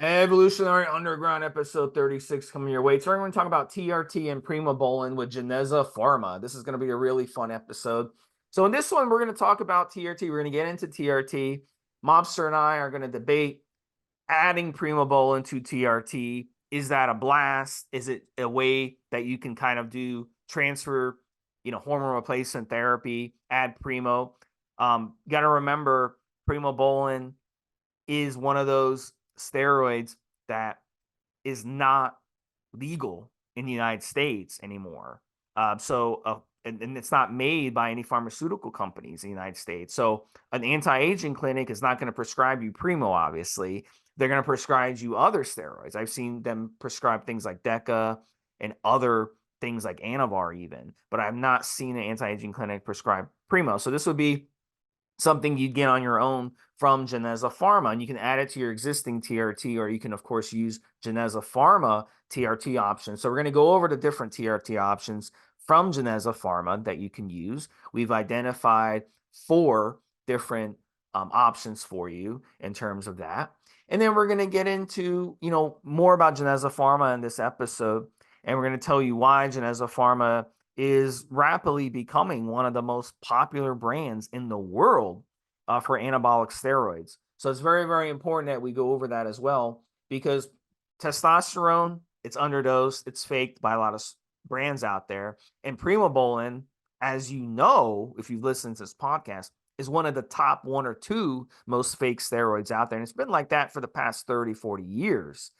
Evolutionary Underground episode 36 coming your way. So we're going to talk about TRT and Primobolan with Geneza Pharma. This is going to be a really fun episode. So in this one, we're going to talk about TRT. We're going to get into TRT. Mobster and I are going to debate adding Primobolan to TRT. Is that a blast? Is it a way that you can kind of do transfer, hormone replacement therapy, add Primo? Got to remember Primobolan is one of those steroids that is not legal in the United States anymore. And it's not made by any pharmaceutical companies in the United States. So an anti-aging clinic is not going to prescribe you Primo, obviously. They're going to prescribe you other steroids. I've seen them prescribe things like Deca and other things like Anavar even, but I've not seen an anti-aging clinic prescribe Primo. So this would be something you'd get on your own from Geneza Pharma, and you can add it to your existing TRT, or you can, of course, use Geneza Pharma TRT options. So we're going to go over the different TRT options from Geneza Pharma that you can use. We've identified 4 different options for you in terms of that. And then we're going to get into, more about Geneza Pharma in this episode, and we're going to tell you why Geneza Pharma is rapidly becoming one of the most popular brands in the world for anabolic steroids. So it's very, very important that we go over that as well, because testosterone, it's underdosed, it's faked by a lot of brands out there. And Primobolan, as you know, if you've listened to this podcast, is one of the top 1 or 2 most fake steroids out there. And it's been like that for the past 30, 40 years.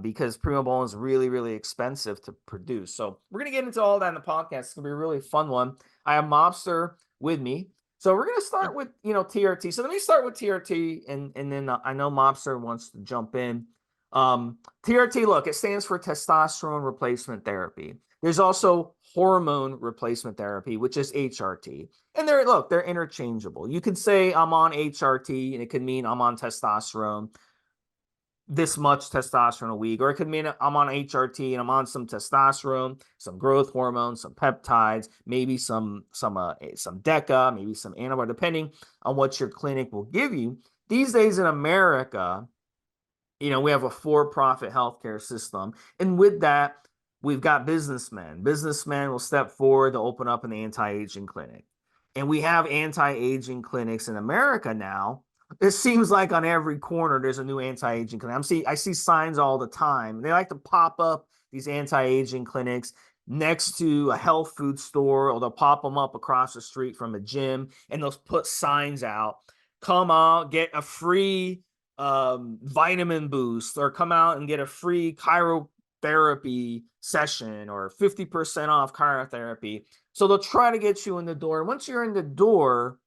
Because Primobolan is really, really expensive to produce. So we're going to get into all that in the podcast. It's going to be a really fun one. I have Mobster with me. So we're going to start with, TRT. So let me start with TRT, and then I know Mobster wants to jump in. TRT, look, it stands for testosterone replacement therapy. There's also hormone replacement therapy, which is HRT. And they're interchangeable. You can say I'm on HRT, and it could mean I'm on testosterone, this much testosterone a week, or it could mean I'm on HRT and I'm on some testosterone, some growth hormone, some peptides, maybe some DECA, maybe some Anavar, depending on what your clinic will give you. These days in America, we have a for-profit healthcare system, and with that, we've got businessmen. Businessmen will step forward to open up an anti-aging clinic, and we have anti-aging clinics in America now. It seems like on every corner there's a new anti-aging clinic. I see signs all the time. They like to pop up these anti-aging clinics next to a health food store, or they'll pop them up across the street from a gym, and they'll put signs out. Come out, get a free vitamin boost, or come out and get a free cryotherapy session, or 50% off cryotherapy. So they'll try to get you in the door. And once you're in the door,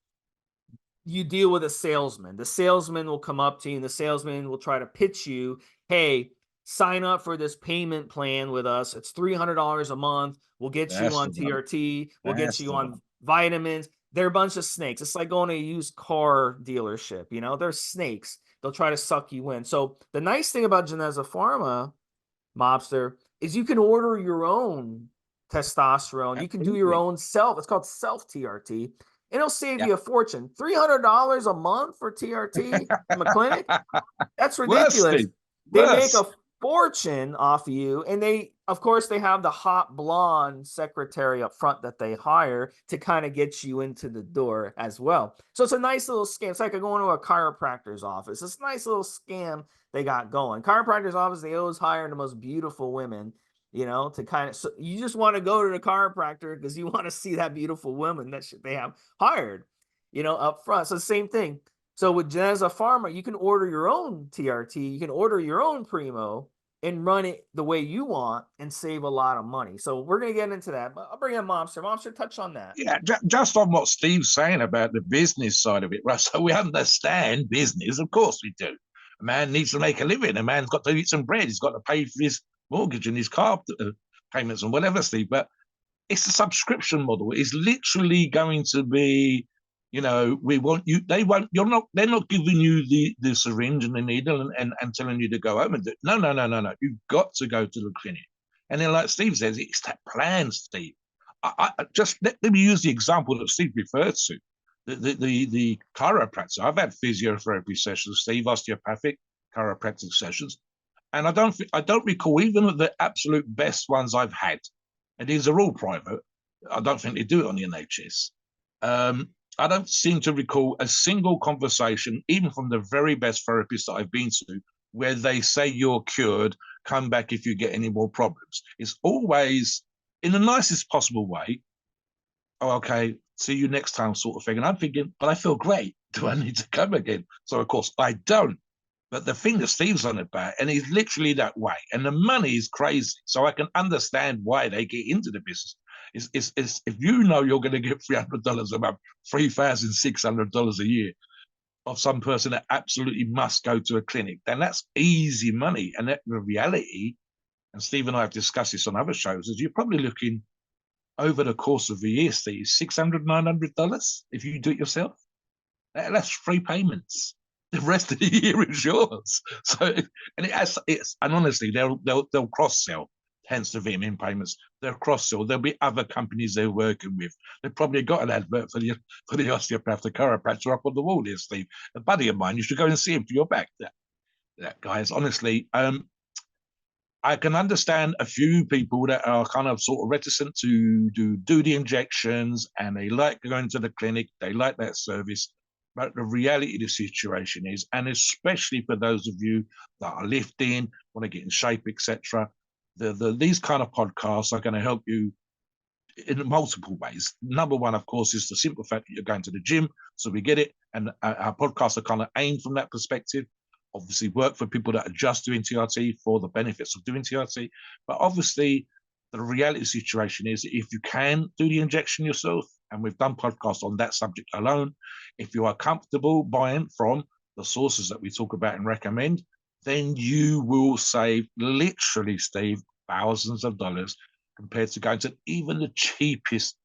you deal with a salesman. The salesman will come up to you, and the salesman will try to pitch you, hey, sign up for this payment plan with us. It's $300 a month. We'll get you on TRT. We'll get you on vitamins. They're a bunch of snakes. It's like going to a used car dealership. They're snakes. They'll try to suck you in. So the nice thing about Geneza Pharma, Mobster, is you can order your own testosterone. You can do your own self. It's called self TRT. It'll save you a fortune. $300 a month for TRT from a clinic? That's ridiculous. They make a fortune off of you, and they have the hot blonde secretary up front that they hire to kind of get you into the door as well. So it's a nice little scam. It's like going to a chiropractor's office. It's a nice little scam they got going. Chiropractor's office, they always hire the most beautiful women, to kind of, so you just want to go to the chiropractor because you want to see that beautiful woman that they have hired, up front. So the same thing. So with Geneza Pharma, you can order your own TRT, you can order your own Primo, and run it the way you want and save a lot of money. So we're going to get into that. But I'll bring in Mobster. Mobster, touch on that. Yeah, just on what Steve's saying about the business side of it, right? So we understand business, of course we do. A man needs to make a living. A man's got to eat some bread. He's got to pay for his mortgage and his car payments and whatever, Steve. But it's a subscription model. It's literally going to be, we want you. They're not giving you the syringe and the needle and telling you to go home and do it. No. You've got to go to the clinic. And then, like Steve says, it's that plan, Steve. I just let me use the example that Steve referred to. The chiropractor. I've had physiotherapy sessions, Steve, osteopathic. chiropractic sessions. And I don't recall even the absolute best ones I've had, and these are all private. I don't think they do it on the NHS. I don't seem to recall a single conversation, even from the very best therapists that I've been to, where they say you're cured, come back if you get any more problems. It's always in the nicest possible way. Oh, okay, see you next time, sort of thing. And I'm thinking, but I feel great. Do I need to come again? So, of course, I don't. But the thing that Steve's on about, and he's literally that way, and the money is crazy. So I can understand why they get into the business. It's if you know you're going to get $300 a month, $3,600 a year of some person that absolutely must go to a clinic, then that's easy money. And that, the reality, and Steve and I have discussed this on other shows, is you're probably looking over the course of a year, Steve, $600, $900 if you do it yourself. That's 3 payments. The rest of the year is yours. So, and it's and honestly, they'll cross sell. Hence the VMN payments. They'll cross sell. There'll be other companies they're working with. They've probably got an advert for the osteopath, the chiropractor up on the wall here, Steve. A buddy of mine, you should go and see him for your back. That guy is honestly. I can understand a few people that are kind of sort of reticent to do the injections, and they like going to the clinic. They like that service. But the reality of the situation is, and especially for those of you that are lifting, want to get in shape, etc., these kind of podcasts are going to help you in multiple ways. Number one, of course, is the simple fact that you're going to the gym, so we get it, and our podcasts are kind of aimed from that perspective. Obviously, work for people that are just doing TRT for the benefits of doing TRT, but obviously, the reality situation is if you can do the injection yourself, and we've done podcasts on that subject alone, if you are comfortable buying from the sources that we talk about and recommend, then you will save literally, Steve, thousands of dollars compared to going to even the cheapest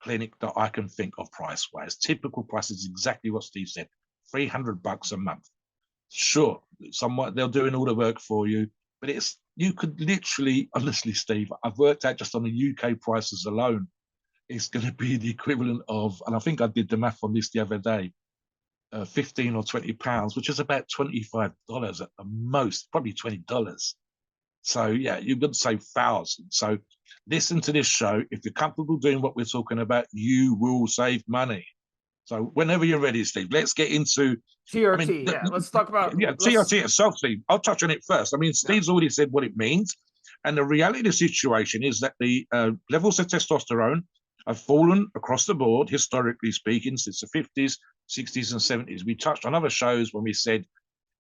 clinic that I can think of price-wise. Typical price is exactly what Steve said, $300 a month. Sure, somewhat they're doing all the work for you, but it's you could literally, honestly, Steve, I've worked out just on the UK prices alone, it's going to be the equivalent of, and I think I did the math on this the other day, 15 or 20 pounds, which is about $25 at the most, probably $20. So yeah, you're going to save thousands. So listen to this show. If you're comfortable doing what we're talking about, you will save money. So whenever you're ready, Steve, let's get into TRT. Yeah, let's talk about TRT itself, Steve. I'll touch on it first. I mean, Steve's already said what it means, and the reality of the situation is that the levels of testosterone have fallen across the board, historically speaking, since the 50s, 60s, and 70s. We touched on other shows when we said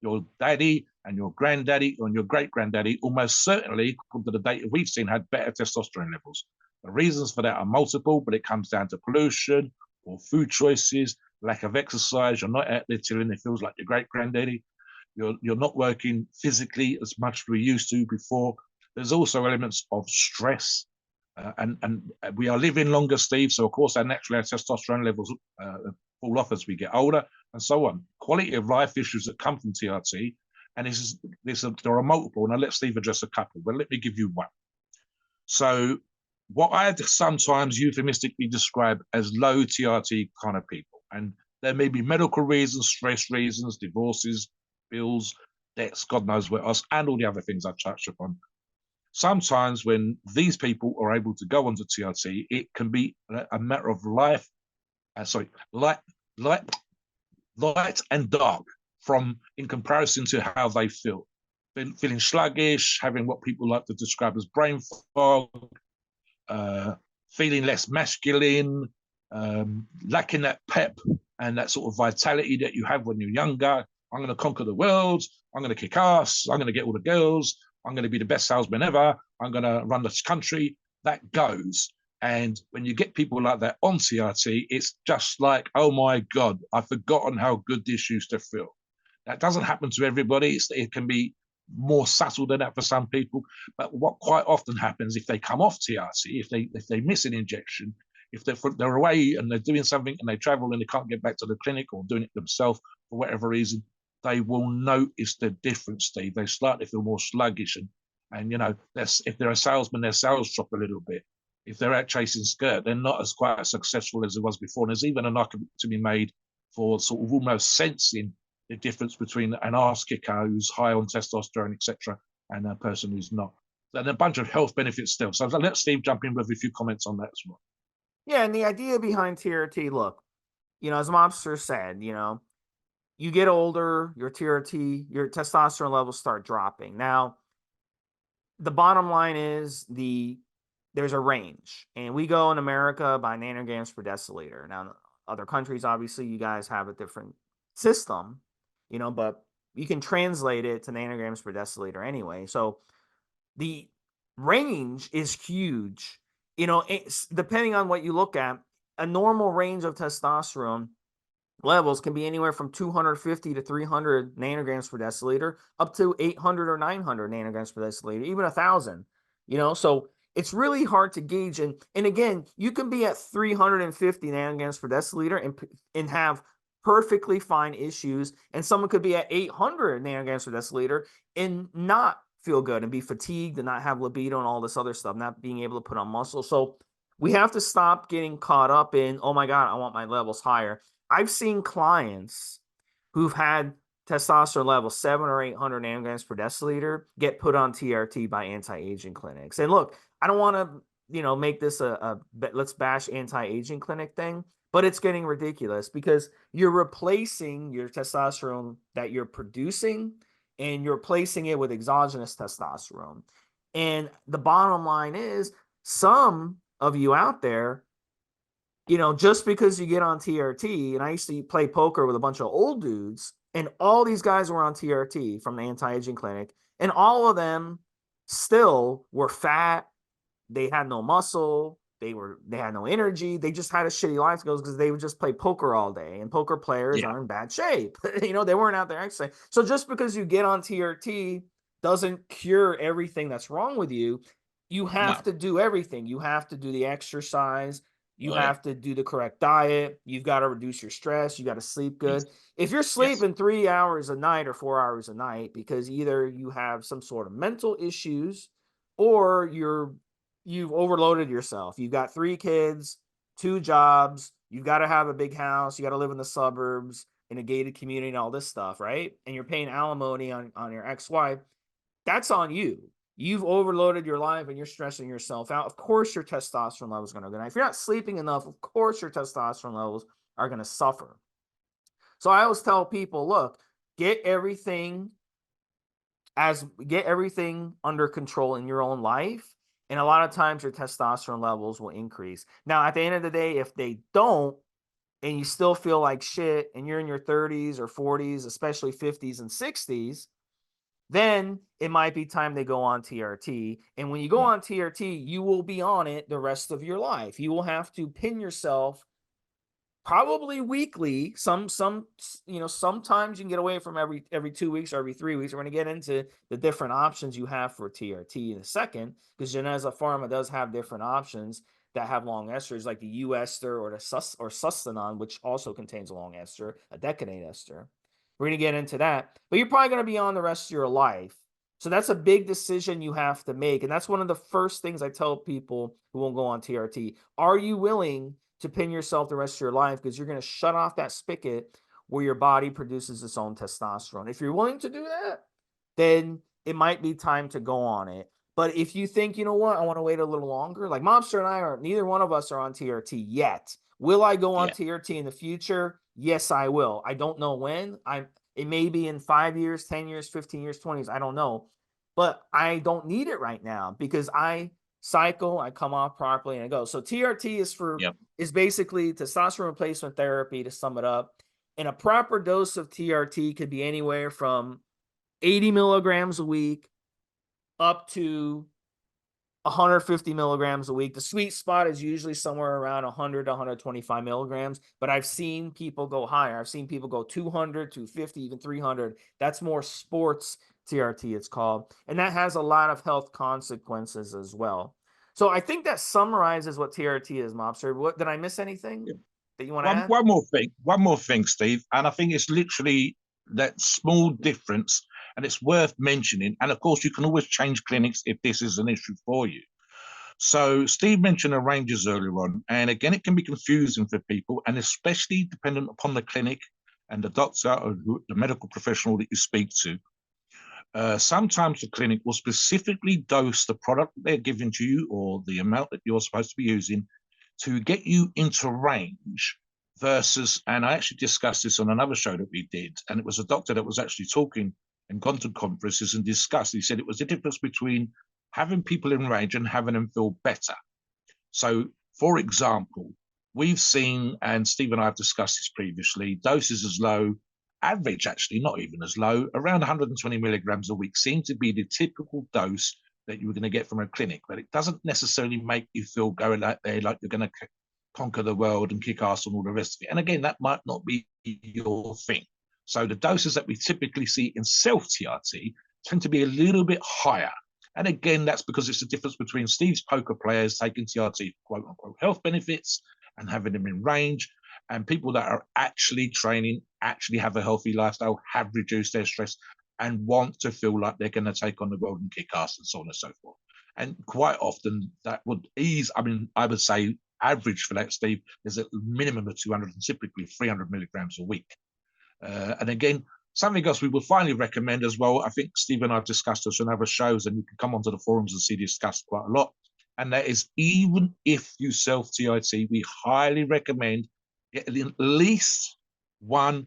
your daddy and your granddaddy and your great granddaddy almost certainly, according to the data we've seen, had better testosterone levels. The reasons for that are multiple, but it comes down to pollution or food choices, lack of exercise. You're not out there tilling. It feels like your great granddaddy. You're not working physically as much as we used to before. There's also elements of stress. And we are living longer, Steve. So, of course, our testosterone levels fall off as we get older and so on. Quality of life issues that come from TRT. And there are multiple, and I'll let Steve address a couple, but let me give you one. So what I sometimes euphemistically describe as low TRT kind of people, and there may be medical reasons, stress reasons, divorces, bills, debts, God knows what else, and all the other things I've touched upon. Sometimes when these people are able to go onto TRT, it can be a matter of light and dark from in comparison to how they feel. Feeling sluggish, having what people like to describe as brain fog, feeling less masculine, lacking that pep and that sort of vitality that you have when you're younger. I'm going to conquer the world. I'm going to kick ass. I'm going to get all the girls. I'm going to be the best salesman ever. I'm going to run this country. That goes. And when you get people like that on TRT, it's just like, oh my God, I've forgotten how good this used to feel. That doesn't happen to everybody. It can be more subtle than that for some people. But what quite often happens if they come off TRT, if they miss an injection, if they're away and they're doing something and they travel and they can't get back to the clinic or doing it themselves for whatever reason, they will notice the difference, Steve. They slightly feel more sluggish. And you know, if they're a salesman, their sales drop a little bit. If they're out chasing skirt, they're not as quite as successful as it was before. And there's even an argument to be made for sort of almost sensing the difference between an arse kicker who's high on testosterone, etc., and a person who's not. And a bunch of health benefits still. So let Steve jump in with a few comments on that as well. Yeah, and the idea behind TRT, look, as Mobster said, you get older, your TRT, your testosterone levels start dropping. Now, the bottom line is there's a range, and we go in America by nanograms per deciliter. Now, in other countries, obviously, you guys have a different system, but you can translate it to nanograms per deciliter anyway. So the range is huge. Depending on what you look at, a normal range of testosterone levels can be anywhere from 250 to 300 nanograms per deciliter up to 800 or 900 nanograms per deciliter, even 1,000. So it's really hard to gauge. And again, you can be at 350 nanograms per deciliter and have perfectly fine issues, and someone could be at 800 nanograms per deciliter and not feel good and be fatigued and not have libido and all this other stuff, not being able to put on muscle. So we have to stop getting caught up in, oh my God, I want my levels higher. I've seen clients who've had testosterone levels 700 or 800 nanograms per deciliter get put on TRT by anti-aging clinics. And look, I don't want to, make this a let's bash anti-aging clinic thing, but it's getting ridiculous because you're replacing your testosterone that you're producing and you're replacing it with exogenous testosterone. And the bottom line is, some of you out there, just because you get on TRT, and I used to play poker with a bunch of old dudes, and all these guys were on TRT from the anti-aging clinic, and all of them still were fat. They had no muscle. They had no energy. They just had a shitty life skills because they would just play poker all day, and poker players are in bad shape. They weren't out there exercising. So just because you get on TRT doesn't cure everything that's wrong with you. You have to do everything. You have to do the exercise. You have to do the correct diet. You've got to reduce your stress. You got to sleep good. If you're sleeping 3 hours a night or 4 hours a night because either you have some sort of mental issues or you've overloaded yourself. You've got 3 kids, 2 jobs. You've got to have a big house. You got to live in the suburbs in a gated community and all this stuff, right? And you're paying alimony on your ex-wife. That's on you. You've overloaded your life and you're stressing yourself out. Of course, your testosterone levels are going to go down. If you're not sleeping enough, of course, your testosterone levels are going to suffer. So I always tell people, look, get everything under control in your own life. And a lot of times your testosterone levels will increase. Now, at the end of the day, if they don't, and you still feel like shit and you're in your 30s or 40s, especially 50s and 60s, then it might be time to go on TRT. And when you go on TRT, you will be on it the rest of your life. You will have to pin yourself probably weekly. Sometimes you can get away from every 2 weeks or every 3 weeks. We're going to get into the different options you have for TRT in a second, because Geneza Pharma does have different options that have long esters, like the U ester or sustanon, which also contains a long ester, a decadent ester. We're going to get into that, but you're probably going to be on the rest of your life. So that's a big decision you have to make. And that's one of the first things I tell people who won't go on TRT. Are you willing to pin yourself the rest of your life? Because you're going to shut off that spigot where your body produces its own testosterone. If you're willing to do that, then it might be time to go on it. But if you think, you know what, I want to wait a little longer, like Mobster and I neither one of us are on TRT yet. Will I go on TRT in the future? Yes, I will. I don't know when. It may be in 5 years, 10 years, 15 years, 20 years. I don't know. But I don't need it right now because I cycle, I come off properly, and I go. So TRT is basically testosterone replacement therapy, to sum it up. And a proper dose of TRT could be anywhere from 80 milligrams a week up to 150 milligrams a week. The sweet spot is usually somewhere around 100 to 125 milligrams, but I've seen people go higher. I've seen people go 200, 250, even 300. That's more sports TRT, it's called. And that has a lot of health consequences as well. So I think that summarizes what TRT is, Mobster. What, did I miss anything that you want to add? One more thing, Steve. And I think it's literally that small difference, and it's worth mentioning. And of course, you can always change clinics if this is an issue for you. So Steve mentioned the ranges earlier on, and again, it can be confusing for people, and especially dependent upon the clinic and the doctor or the medical professional that you speak to, sometimes the clinic will specifically dose the product they're giving to you or the amount that you're supposed to be using to get you into range versus, and I actually discussed this on another show that we did, and it was a doctor that was actually talking and gone to conferences and discussed. He said it was the difference between having people in range and having them feel better. So, for example, we've seen, and Steve and I have discussed this previously, doses as low, average actually, not even as low, around 120 milligrams a week seem to be the typical dose that you were going to get from a clinic, but it doesn't necessarily make you feel going out there like you're going to conquer the world and kick ass and all the rest of it. And again, that might not be your thing. So the doses that we typically see in self-TRT tend to be a little bit higher. And again, that's because it's the difference between Steve's poker players taking TRT quote unquote health benefits and having them in range, and people that are actually training, actually have a healthy lifestyle, have reduced their stress, and want to feel like they're going to take on the world and kick ass and so on and so forth. And quite often that would ease, I mean, I would say average for that, Steve, is a minimum of 200 and typically 300 milligrams a week. And again, something else we would finally recommend as well, I think Steve and I have discussed this on other shows, and you can come onto the forums and see discussed quite a lot. And that is, even if you self-TIT, we highly recommend getting at least one,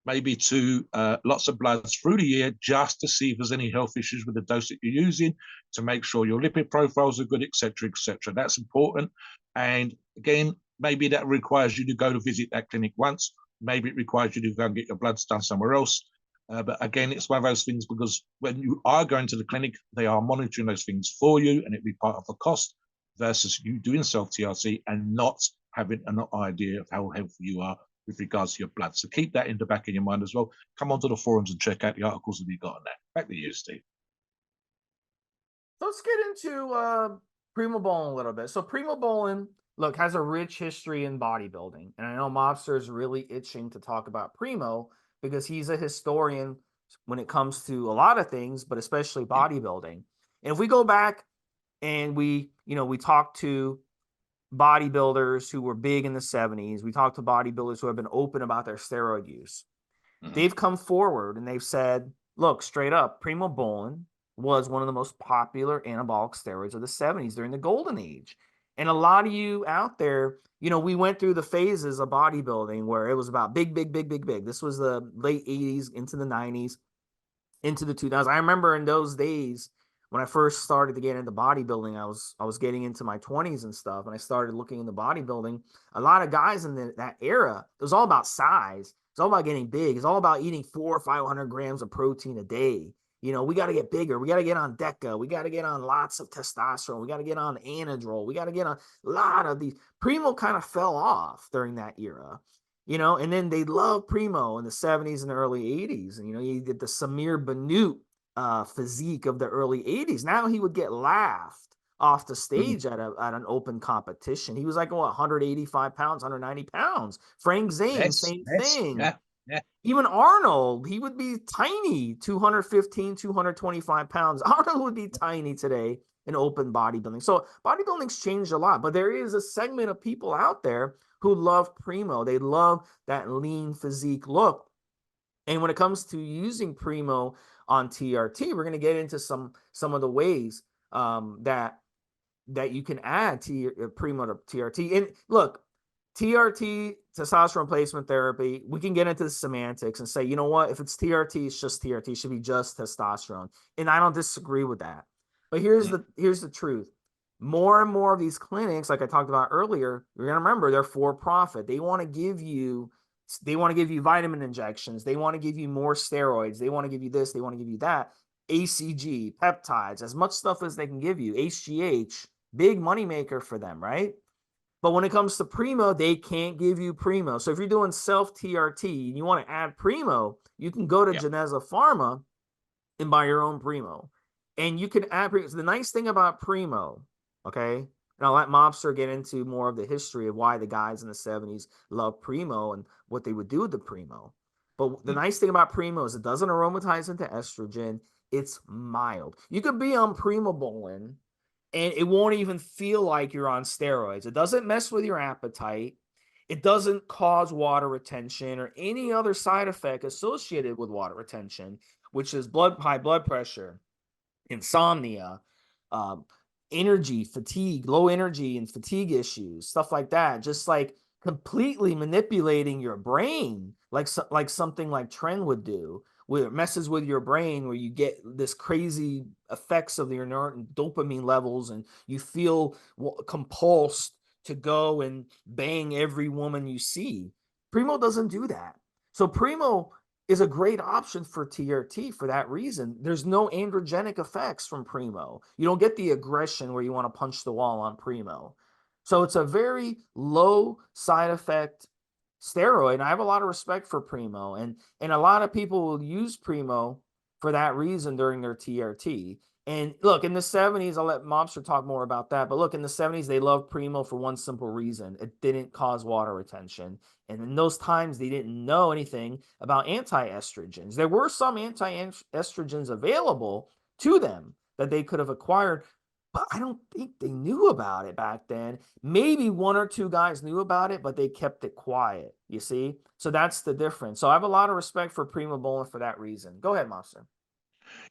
maybe two lots of bloods through the year just to see if there's any health issues with the dose that you're using, to make sure your lipid profiles are good, etc., etc. That's important. And again, maybe that requires you to go to visit that clinic once. Maybe it requires you to go and get your bloods done somewhere else. But again, it's one of those things, because when you are going to the clinic, they are monitoring those things for you, and it'd be part of the cost, versus you doing self-TRT and not having an idea of how healthy you are with regards to your blood. So keep that in the back of your mind as well. Come onto the forums and check out the articles that we got on that. Back to you, Steve. Let's get into Primobolan a little bit. So Primobolan, look, has a rich history in bodybuilding. And I know Mobster is really itching to talk about Primo because he's a historian when it comes to a lot of things, but especially bodybuilding. And if we go back and we talk to bodybuilders who were big in the 70s, we talked to bodybuilders who have been open about their steroid use. They've come forward and they've said, look, straight up, Primobolan was one of the most popular anabolic steroids of the 70s during the golden age. And a lot of you out there, we went through the phases of bodybuilding where it was about big, big, big, big, big. This was the late 80s into the 90s, into the 2000s. I remember in those days when I first started to get into bodybuilding, I was getting into my 20s and stuff, and I started looking into bodybuilding. A lot of guys in that era, it was all about size. It's all about getting big. It's all about eating 400 or 500 grams of protein a day. We got to get bigger. We got to get on DECA. We got to get on lots of testosterone. We got to get on Anadrol. We got to get on a lot of these. Primo kind of fell off during that era, and then they loved Primo in the 70s and the early 80s. And, you get the Samir Bannout physique of the early 80s. Now he would get laughed off the stage at an open competition. He was like, 185 pounds, 190 pounds. Frank Zane, same thing. Yeah. Even Arnold, he would be tiny, 215, 225 pounds. Arnold would be tiny today in open bodybuilding. So bodybuilding's changed a lot, but there is a segment of people out there who love Primo. They love that lean physique look. And when it comes to using Primo on TRT, we're going to get into some of the ways that you can add Primo to TRT. And look, TRT, testosterone replacement therapy, we can get into the semantics and say, you know what, if it's TRT, it's just TRT. It should be just testosterone. And I don't disagree with that. But here's the truth. More and more of these clinics, like I talked about earlier, you're going to remember, they're for profit. They want to give you vitamin injections. They want to give you more steroids. They want to give you this. They want to give you that. ACG, peptides, as much stuff as they can give you. HGH, big moneymaker for them, right? But when it comes to Primo, they can't give you Primo. So if you're doing self-TRT and you want to add Primo, you can go to Geneza Pharma and buy your own Primo. And you can add Primo. So the nice thing about Primo, okay, and I'll let Mobster get into more of the history of why the guys in the 70s loved Primo and what they would do with the Primo. But the nice thing about Primo is it doesn't aromatize into estrogen. It's mild. You could be on Primobolan and it won't even feel like you're on steroids. It doesn't mess with your appetite. It doesn't cause water retention or any other side effect associated with water retention, which is high blood pressure, insomnia, um, energy, fatigue, low energy and fatigue issues, stuff like that. Just like completely manipulating your brain, like something like Tren would do, where it messes with your brain, where you get this crazy effects of your dopamine levels, and you feel compulsed to go and bang every woman you see. Primo doesn't do that. So Primo is a great option for TRT for that reason. There's no androgenic effects from Primo. You don't get the aggression where you want to punch the wall on Primo. So it's a very low side effect steroid. And I have a lot of respect for Primo, and a lot of people will use Primo for that reason during their TRT. And look, in the 70s, I'll let Mobster talk more about that. But look, in the 70s, they loved Primo for one simple reason: it didn't cause water retention. And in those times, they didn't know anything about anti-estrogens. There were some anti-estrogens available to them that they could have acquired, but I don't think they knew about it back then. Maybe one or two guys knew about it, but they kept it quiet, you see? So that's the difference. So I have a lot of respect for Primobolan for that reason. Go ahead, Monster.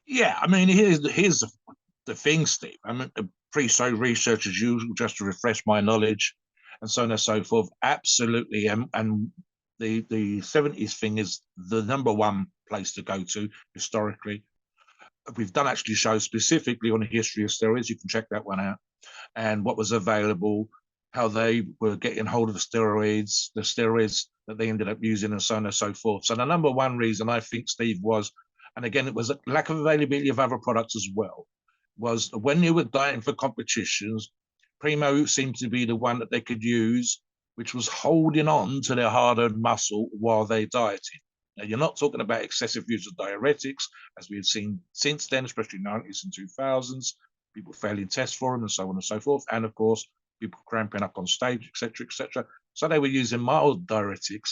Yeah, I mean, here's the thing, Steve. I'm a pre-show research as usual, just to refresh my knowledge, and so on and so forth. Absolutely, and the 70s thing is the number one place to go to historically. We've done actually shows specifically on the history of steroids. You can check that one out, and what was available, how they were getting hold of the steroids that they ended up using, and so on and so forth. So the number one reason I think, Steve, was, and again, it was a lack of availability of other products as well, was when you were dieting for competitions, Primo seemed to be the one that they could use, which was holding on to their hard-earned muscle while they dieted. Now, you're not talking about excessive use of diuretics, as we have seen since then, especially 90s and 2000s, people failing tests for them and so on and so forth. And of course, people cramping up on stage, etc., etc. So they were using mild diuretics,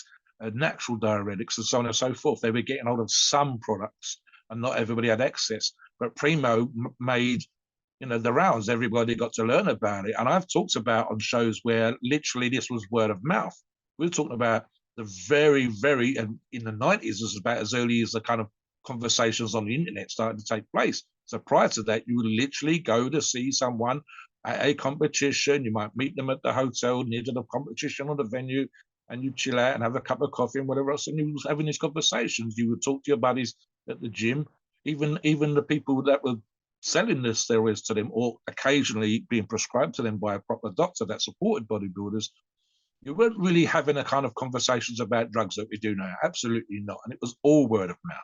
natural diuretics, and so on and so forth. They were getting hold of some products, and not everybody had access. But Primo made, the rounds. Everybody got to learn about it. And I've talked about on shows where literally this was word of mouth. We're talking about the very, very, and in the 90s, it was about as early as the kind of conversations on the internet started to take place. So prior to that, you would literally go to see someone at a competition. You might meet them at the hotel near to the competition or the venue, and you chill out and have a cup of coffee and whatever else. And you was having these conversations. You would talk to your buddies at the gym, even the people that were selling the steroids to them, or occasionally being prescribed to them by a proper doctor that supported bodybuilders. You weren't really having a kind of conversations about drugs that we do now. Absolutely not. And it was all word of mouth.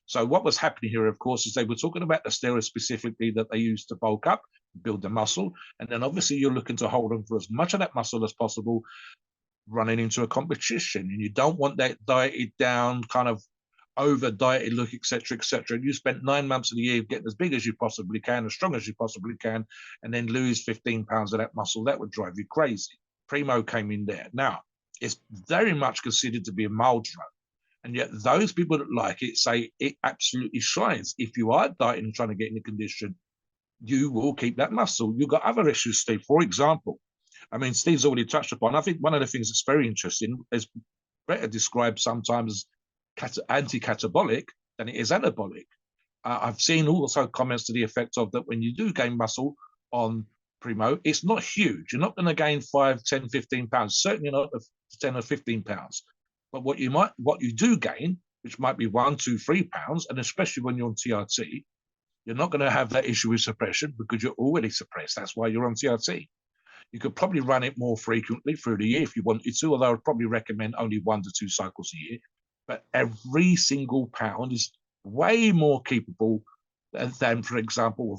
So what was happening here, of course, is they were talking about the steroids specifically that they used to bulk up, build the muscle. And then obviously you're looking to hold on for as much of that muscle as possible running into a competition. And you don't want that dieted down, kind of over dieted look, etc., etc. You spent 9 months of the year getting as big as you possibly can, as strong as you possibly can, and then lose 15 pounds of that muscle. That would drive you crazy. Primo came in there. Now, it's very much considered to be a mild drug. And yet those people that like it say it absolutely shines. If you are dieting and trying to get in the condition, you will keep that muscle. You've got other issues, Steve. For example, I mean, Steve's already touched upon, I think one of the things that's very interesting is better described sometimes as anti-catabolic than it is anabolic. I've seen also comments to the effect of that when you do gain muscle on Primo, it's not huge. You're not going to gain 5, 10, 15 pounds, certainly not 10 or 15 pounds. But what you do gain, which might be 1, 2, 3 pounds, and especially when you're on TRT, you're not going to have that issue with suppression because you're already suppressed. That's why you're on TRT. You could probably run it more frequently through the year if you wanted to, although I'd probably recommend only 1 to 2 cycles a year. But every single pound is way more capable than, for example,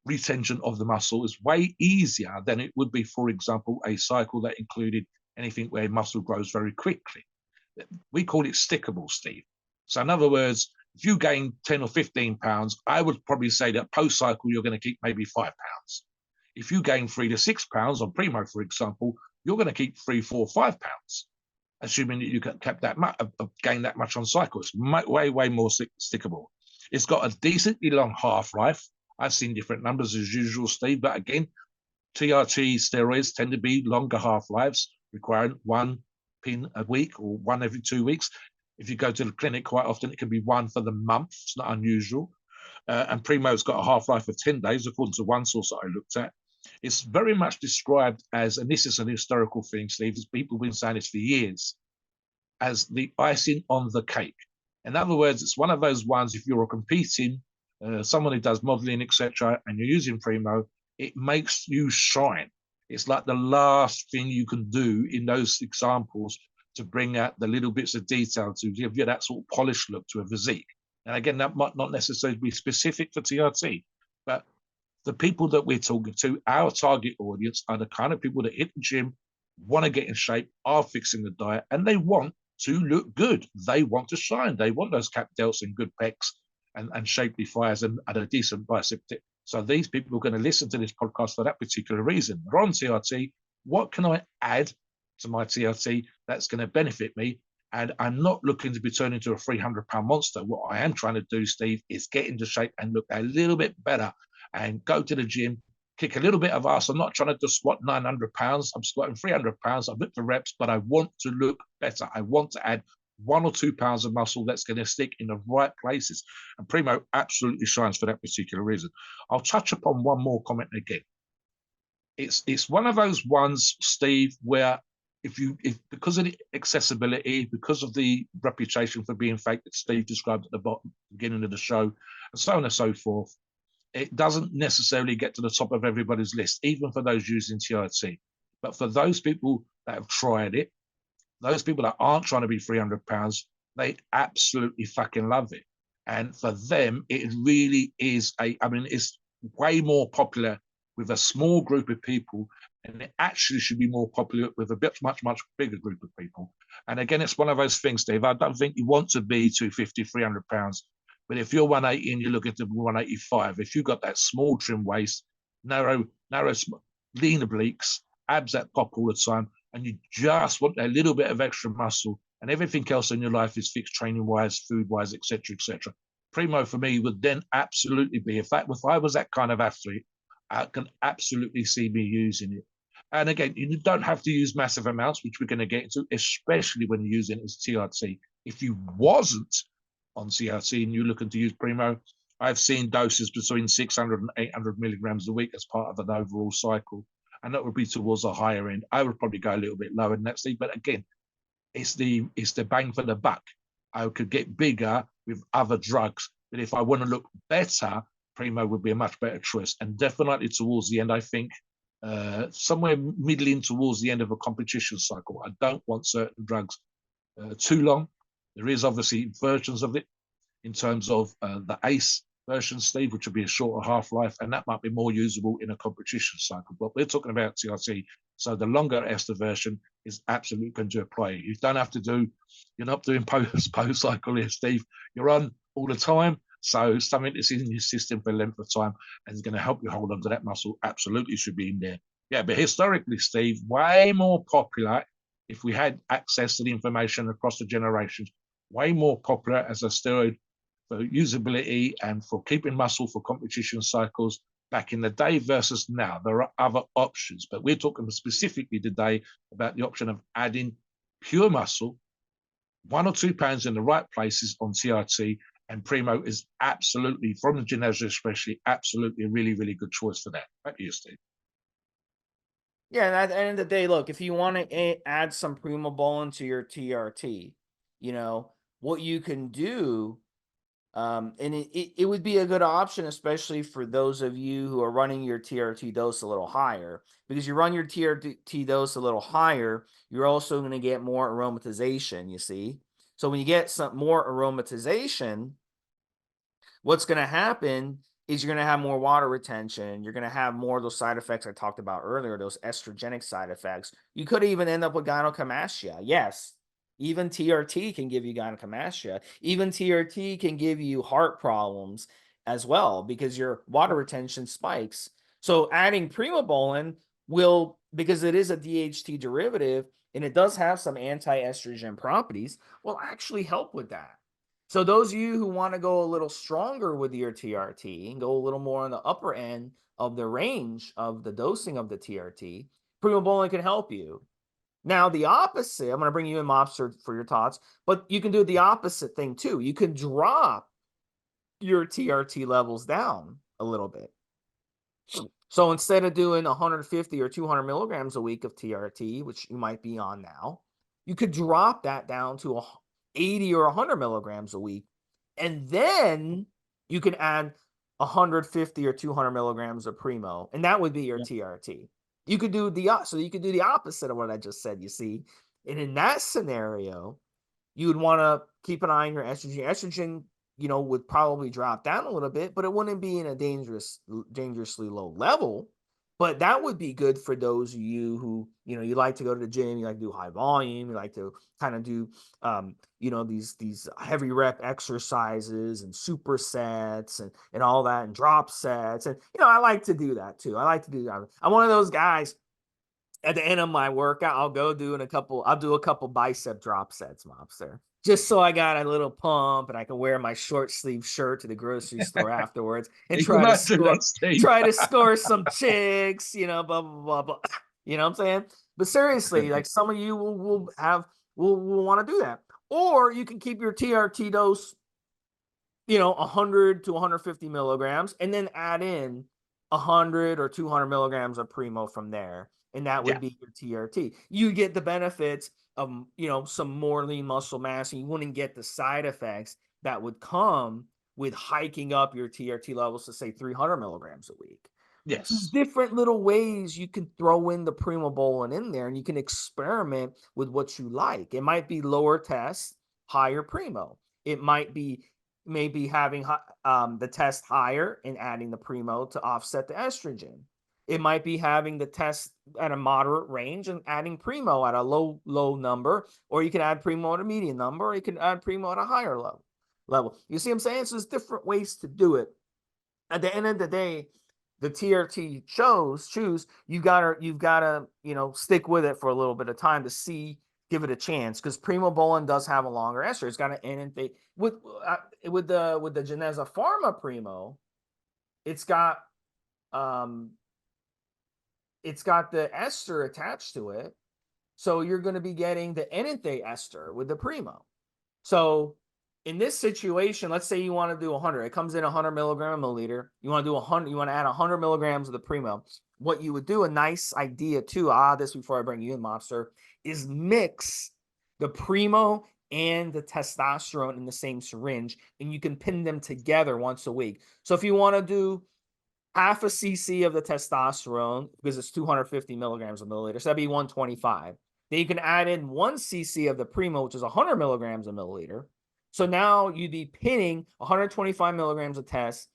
retention of the muscle is way easier than it would be, for example, a cycle that included anything where muscle grows very quickly. We call it stickable, Steve. So in other words, if you gain 10 or 15 pounds, I would probably say that post-cycle, you're going to keep maybe 5 pounds. If you gain 3 to 6 pounds on Primo, for example, you're going to keep 3, 4, 5 pounds, assuming that you kept that much, gained that much on cycle. It's way, way more stickable. It's got a decently long half-life. I've seen different numbers as usual, Steve, but again, TRT steroids tend to be longer half-lives. requiring one pin a week or one every 2 weeks. If you go to the clinic, quite often it can be one for the month. It's not unusual. And Primo's got a half-life of 10 days, according to one source that I looked at. It's very much described as, and this is an historical thing, Steve, as people have been saying this for years, as the icing on the cake. In other words, it's one of those ones, if you're competing, someone who does modeling, etc., and you're using Primo, it makes you shine. It's like the last thing you can do in those examples to bring out the little bits of detail to give you that sort of polished look to a physique. And again, that might not necessarily be specific for TRT, but the people that we're talking to, our target audience, are the kind of people that hit the gym, want to get in shape, are fixing the diet, and they want to look good. They want to shine. They want those cap delts and good pecs and shapely thighs and a decent bicep tip. So these people are going to listen to this podcast for that particular reason. They're on TRT. What can I add to my TRT that's going to benefit me? And I'm not looking to be turned into a 300-pound monster. What I am trying to do, Steve, is get into shape and look a little bit better and go to the gym, kick a little bit of ass. I'm not trying to just squat 900 pounds. I'm squatting 300 pounds. I'm looking for reps, but I want to look better. I want to add 1 or 2 pounds of muscle that's going to stick in the right places. And Primo absolutely shines for that particular reason. I'll touch upon one more comment again. It's one of those ones, Steve, where if because of the accessibility, because of the reputation for being fake that Steve described at the beginning of the show, and so on and so forth, it doesn't necessarily get to the top of everybody's list, even for those using TRT. But for those people that have tried it, those people that aren't trying to be 300 pounds, they absolutely fucking love it. And for them, it really is it's way more popular with a small group of people, and it actually should be more popular with a much bigger group of people. And again, it's one of those things, Dave. I don't think you want to be 250, 300 pounds. But if you're 180 and you're looking to 185, if you've got that small trim waist, narrow, lean obliques, abs that pop all the time, and you just want a little bit of extra muscle, and everything else in your life is fixed training-wise, food-wise, etc., etc. Primo for me would then absolutely be, if I was that kind of athlete, I can absolutely see me using it. And again, you don't have to use massive amounts, which we're going to get into, especially when you're using it as TRT. If you wasn't on TRT and you're looking to use Primo, I've seen doses between 600 and 800 milligrams a week as part of an overall cycle. And that would be towards the higher end. I would probably go a little bit lower than that, Steve. But again, it's the bang for the buck. I could get bigger with other drugs. But if I want to look better, Primo would be a much better choice. And definitely towards the end, I think, somewhere middling towards the end of a competition cycle. I don't want certain drugs too long. There is obviously versions of it in terms of the ACE version, Steve, which would be a shorter half-life, and that might be more usable in a competition cycle. But we're talking about TRT, so the longer ester version is absolutely going to apply. You don't have to you're not doing post-cycle here, Steve. You're on all the time, so something that's in your system for a length of time and is going to help you hold on to that muscle absolutely should be in there. Yeah, but historically, Steve, way more popular if we had access to the information across the generations, way more popular as a steroid for usability and for keeping muscle for competition cycles back in the day versus now. There are other options, but we're talking specifically today about the option of adding pure muscle, 1 or 2 pounds in the right places on TRT, and Primo is absolutely, from the Geneza especially, absolutely a really, really good choice for that. Back to you, Steve. Yeah, and at the end of the day, look, if you want to add some Primobolan to your TRT, what you can do, and it would be a good option, especially for those of you who are running your TRT dose a little higher, because you run your TRT dose a little higher, you're also going to get more aromatization, you see. So when you get some more aromatization, what's going to happen is you're going to have more water retention. You're going to have more of those side effects I talked about earlier, those estrogenic side effects. You could even end up with gynecomastia. Yes, even TRT can give you gynecomastia. Even TRT can give you heart problems as well because your water retention spikes. So adding Primobolan will, because it is a DHT derivative and it does have some anti-estrogen properties, will actually help with that. So those of you who want to go a little stronger with your TRT and go a little more on the upper end of the range of the dosing of the TRT, Primobolan can help you. Now, the opposite, I'm going to bring you in, Mobster, for your thoughts, but you can do the opposite thing too. You can drop your TRT levels down a little bit. So instead of doing 150 or 200 milligrams a week of TRT, which you might be on now, you could drop that down to 80 or 100 milligrams a week. And then you can add 150 or 200 milligrams of Primo, and that would be your TRT. You could do the opposite of what I just said, you see. And in that scenario, you would want to keep an eye on your estrogen. Estrogen, would probably drop down a little bit, but it wouldn't be in a dangerously low level. But that would be good for those of you who, you like to go to the gym, you like to do high volume, you like to kind of do, these heavy rep exercises and supersets and all that, and drop sets. And, I like to do that too. I like to do that. I'm one of those guys. At the end of my workout, I'll do a couple bicep drop sets, Mobster, just so I got a little pump and I can wear my short sleeve shirt to the grocery store afterwards and You might do that, Steve. try to score some chicks, blah, blah, blah, blah. You know what I'm saying? But seriously, like, some of you will want to do that. Or you can keep your TRT dose, 100 to 150 milligrams, and then add in 100 or 200 milligrams of Primo from there. And that would be your TRT. You get the benefits of, some more lean muscle mass, and you wouldn't get the side effects that would come with hiking up your TRT levels to, say, 300 milligrams a week. Yes. Different little ways you can throw in the Primobolan in there, and you can experiment with what you like. It might be lower test, higher Primo. It might be maybe having the test higher and adding the Primo to offset the estrogen. It might be having the test at a moderate range and adding Primo at a low number, or you can add Primo at a medium number, or you can add Primo at a higher level. You see what I'm saying? So there's different ways to do it. At the end of the day, the TRT choose, you've gotta, stick with it for a little bit of time to give it a chance, because Primobolan does have a longer ester. It's got an NNT with the Geneza Pharma Primo. It's got the ester attached to it, so you're going to be getting the NNT ester with the Primo. So in this situation, let's say you want to do 100. It comes in 100 milligram a milliliter. You want to do 100. You want to add 100 milligrams of the Primo. What you would do, a nice idea too, this before I bring you in, Mobster, is mix the Primo and the testosterone in the same syringe, and you can pin them together once a week. So if you want to do half a cc of the testosterone, because it's 250 milligrams a milliliter, so that'd be 125. Then you can add in 1 cc of the Primo, which is 100 milligrams a milliliter. So now you'd be pinning 125 milligrams of test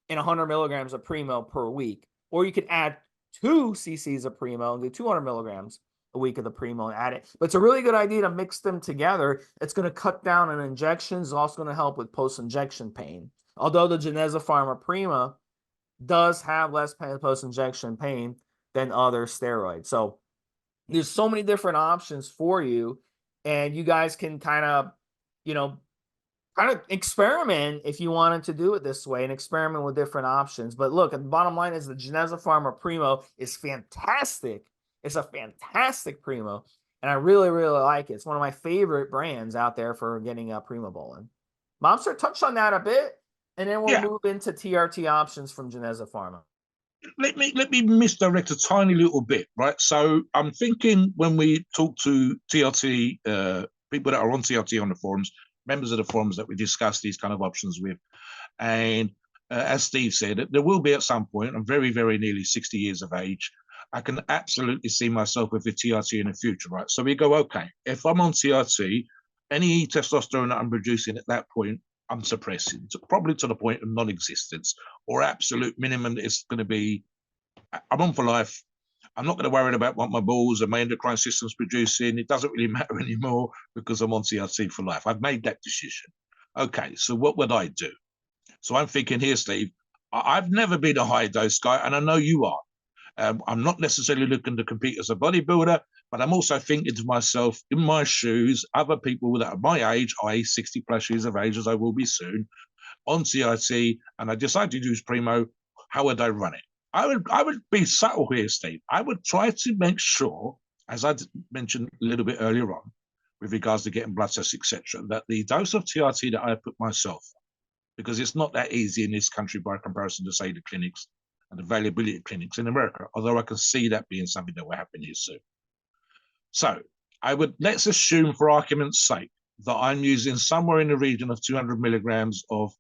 and 100 milligrams of Primo per week. Or you could add 2 cc's of Primo and do 200 milligrams a week of the Primo and add it. But it's a really good idea to mix them together. It's going to cut down on injections. It's also going to help with post-injection pain. Although the Geneza Pharma Prima does have less post-injection pain than other steroids. So there's so many different options for you, and you guys can kind of experiment if you wanted to do it this way and experiment with different options. But look, the bottom line is the Geneza Pharma Primo is fantastic. It's a fantastic Primo, and I really, really like it. It's one of my favorite brands out there for getting a Primobolan. Mobster, touch on that a bit, and then we'll move into TRT options from Geneza Pharma. Let me misdirect a tiny little bit, right? So I'm thinking when we talk to TRT, people that are on TRT on the forums, members of the forums that we discuss these kind of options with, and as Steve said, there will be at some point, I'm very, very nearly 60 years of age, I can absolutely see myself with the TRT in the future, right? So we go, okay, if I'm on TRT, any testosterone that I'm producing at that point, I'm suppressing, probably to the point of non-existence, or absolute minimum is going to be, I'm on for life. I'm not going to worry about what my balls and my endocrine system's producing. It doesn't really matter anymore because I'm on TRT for life. I've made that decision. Okay, so what would I do? So I'm thinking here, Steve, I've never been a high dose guy, and I know you are. I'm not necessarily looking to compete as a bodybuilder, but I'm also thinking to myself, in my shoes, other people that are my age, i.e. 60 plus years of age, as I will be soon, on TRT, and I decide to use Primo, how would I run it? I would be subtle here, Steve. I would try to make sure as I mentioned a little bit earlier on, with regards to getting blood tests, etc., that the dose of TRT that I put myself, because it's not that easy in this country by comparison to, say, the clinics and the availability of clinics in America, although I can see that being something that will happen here soon. So let's assume for argument's sake that I'm using somewhere in the region of 200 milligrams of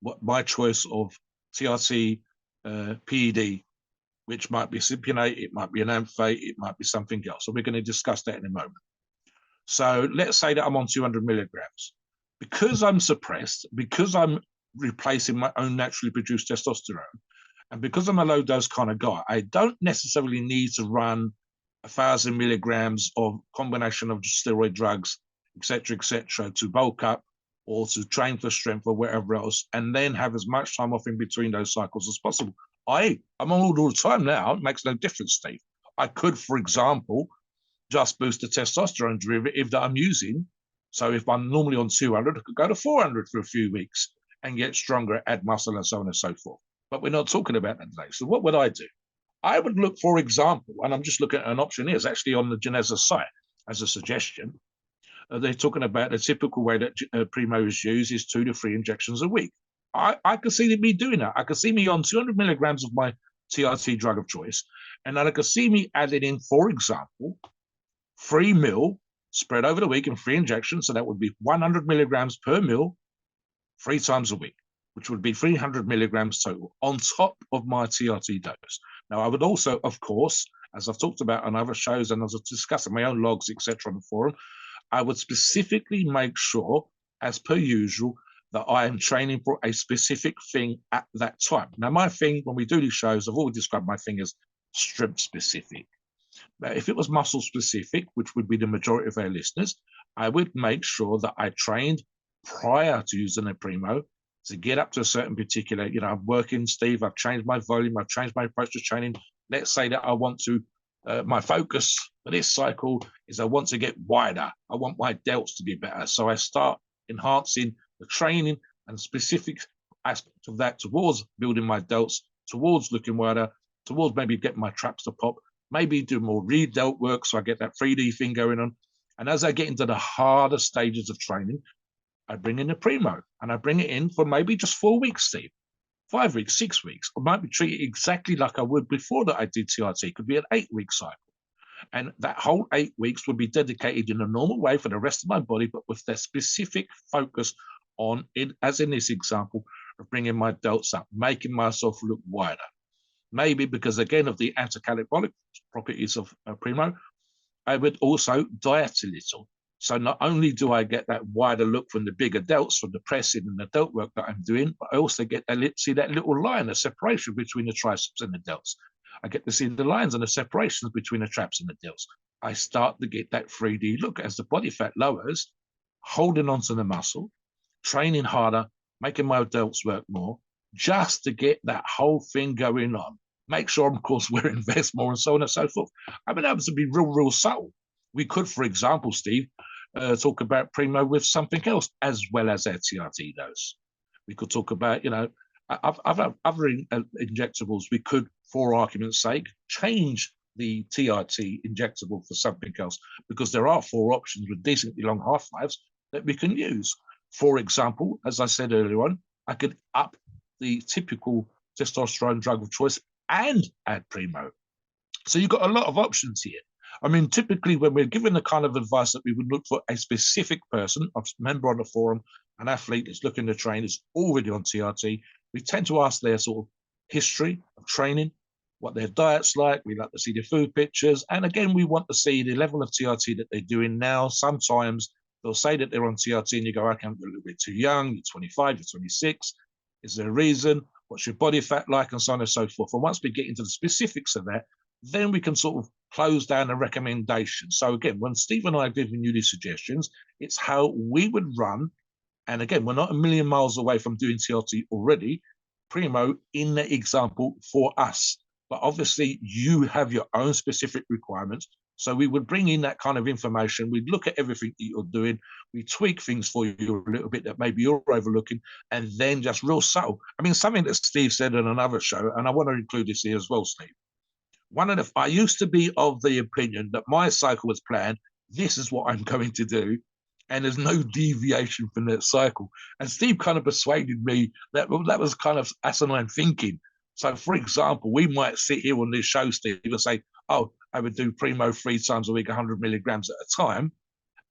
what my choice of TRT PED, which might be cypionate, it might be an amphate, it might be something else. So we're going to discuss that in a moment. So let's say that I'm on 200 milligrams. Because I'm suppressed, because I'm replacing my own naturally produced testosterone, and because I'm a low dose kind of guy, I don't necessarily need to run 1,000 milligrams of combination of steroid drugs, etc., to bulk up or to train for strength or whatever else, and then have as much time off in between those cycles as possible. I'm on all the time now. It makes no difference, Steve. I could, for example, just boost the testosterone derivative that I'm using. So if I'm normally on 200, I could go to 400 for a few weeks and get stronger, add muscle, and so on and so forth. But we're not talking about that today. So what would I do? I would look, for example, and I'm just looking at an option here, it's actually on the Geneza site as a suggestion. They're talking about the typical way that Primo is used is 2 to 3 injections a week. I could see me doing that. I could see me on 200 milligrams of my TRT drug of choice, and then I could see me adding in, for example, 3 mil spread over the week in 3 injections. So that would be 100 milligrams per mil 3 times a week, which would be 300 milligrams total on top of my TRT dose. Now, I would also, of course, as I've talked about on other shows and as I've discussed in my own logs, etc., on the forum, I would specifically make sure, as per usual, that I am training for a specific thing at that time. Now, my thing, when we do these shows, I've always described my thing as strength specific. But if it was muscle specific, which would be the majority of our listeners, I would make sure that I trained prior to using a Primo to get up to a certain particular, I'm working, Steve, I've changed my volume, I've changed my approach to training. Let's say that I want to, my focus for this cycle is I want to get wider. I want my delts to be better. So I start enhancing the training and specific aspect of that towards building my delts, towards looking wider, towards maybe getting my traps to pop, maybe do more re-delt work so I get that 3D thing going on. And as I get into the harder stages of training, I bring in the Primo and I bring it in for maybe just 4 weeks, Steve, 5 weeks, 6 weeks. I might be treated exactly like I would before that I did TRT. It could be an 8-week cycle. And that whole 8 weeks would be dedicated in a normal way for the rest of my body, but with their specific focus on it, as in this example, of bringing my delts up, making myself look wider. Maybe because, again, of the anti-catabolic properties of Primo, I would also diet a little. So not only do I get that wider look from the bigger delts, from the pressing and the delt work that I'm doing, but I also get to see that little line of separation between the triceps and the delts. I get to see the lines and the separations between the traps and the delts. I start to get that 3D look as the body fat lowers, holding onto the muscle, training harder, making my delts work more, just to get that whole thing going on. Make sure, of course, we're invest more and so on and so forth. I mean, that to be real subtle. We could, for example, Steve, talk about Primo with something else as well as our TRT dose. We could talk about, other injectables. We could, for argument's sake, change the TRT injectable for something else because there are 4 options with decently long half-lives that we can use. For example, as I said earlier on, I could up the typical testosterone drug of choice and add Primo. So you've got a lot of options here. I mean, typically when we're given the kind of advice that we would look for a specific person, a member on the forum, an athlete that's looking to train, is already on TRT, we tend to ask their sort of history of training, what their diet's like. We like to see their food pictures. And again, we want to see the level of TRT that they're doing now. Sometimes they'll say that they're on TRT and you go, okay, I'm a little bit too young, you're 25, you're 26. Is there a reason? What's your body fat like? And so on and so forth. And once we get into the specifics of that, then we can sort of close down a recommendation. So again, when Steve and I have given you these suggestions, it's how we would run. And again, we're not a million miles away from doing TRT already, Primo in the example for us. But obviously you have your own specific requirements. So we would bring in that kind of information. We'd look at everything that you're doing. We tweak things for you a little bit that maybe you're overlooking, and then just real subtle. I mean, something that Steve said on another show, and I want to include this here as well, Steve. I used to be of the opinion that my cycle was planned. This is what I'm going to do. And there's no deviation from that cycle. And Steve kind of persuaded me that that was kind of asinine thinking. So, for example, we might sit here on this show, Steve, and say, oh, I would do Primo 3 times a week, 100 milligrams at a time,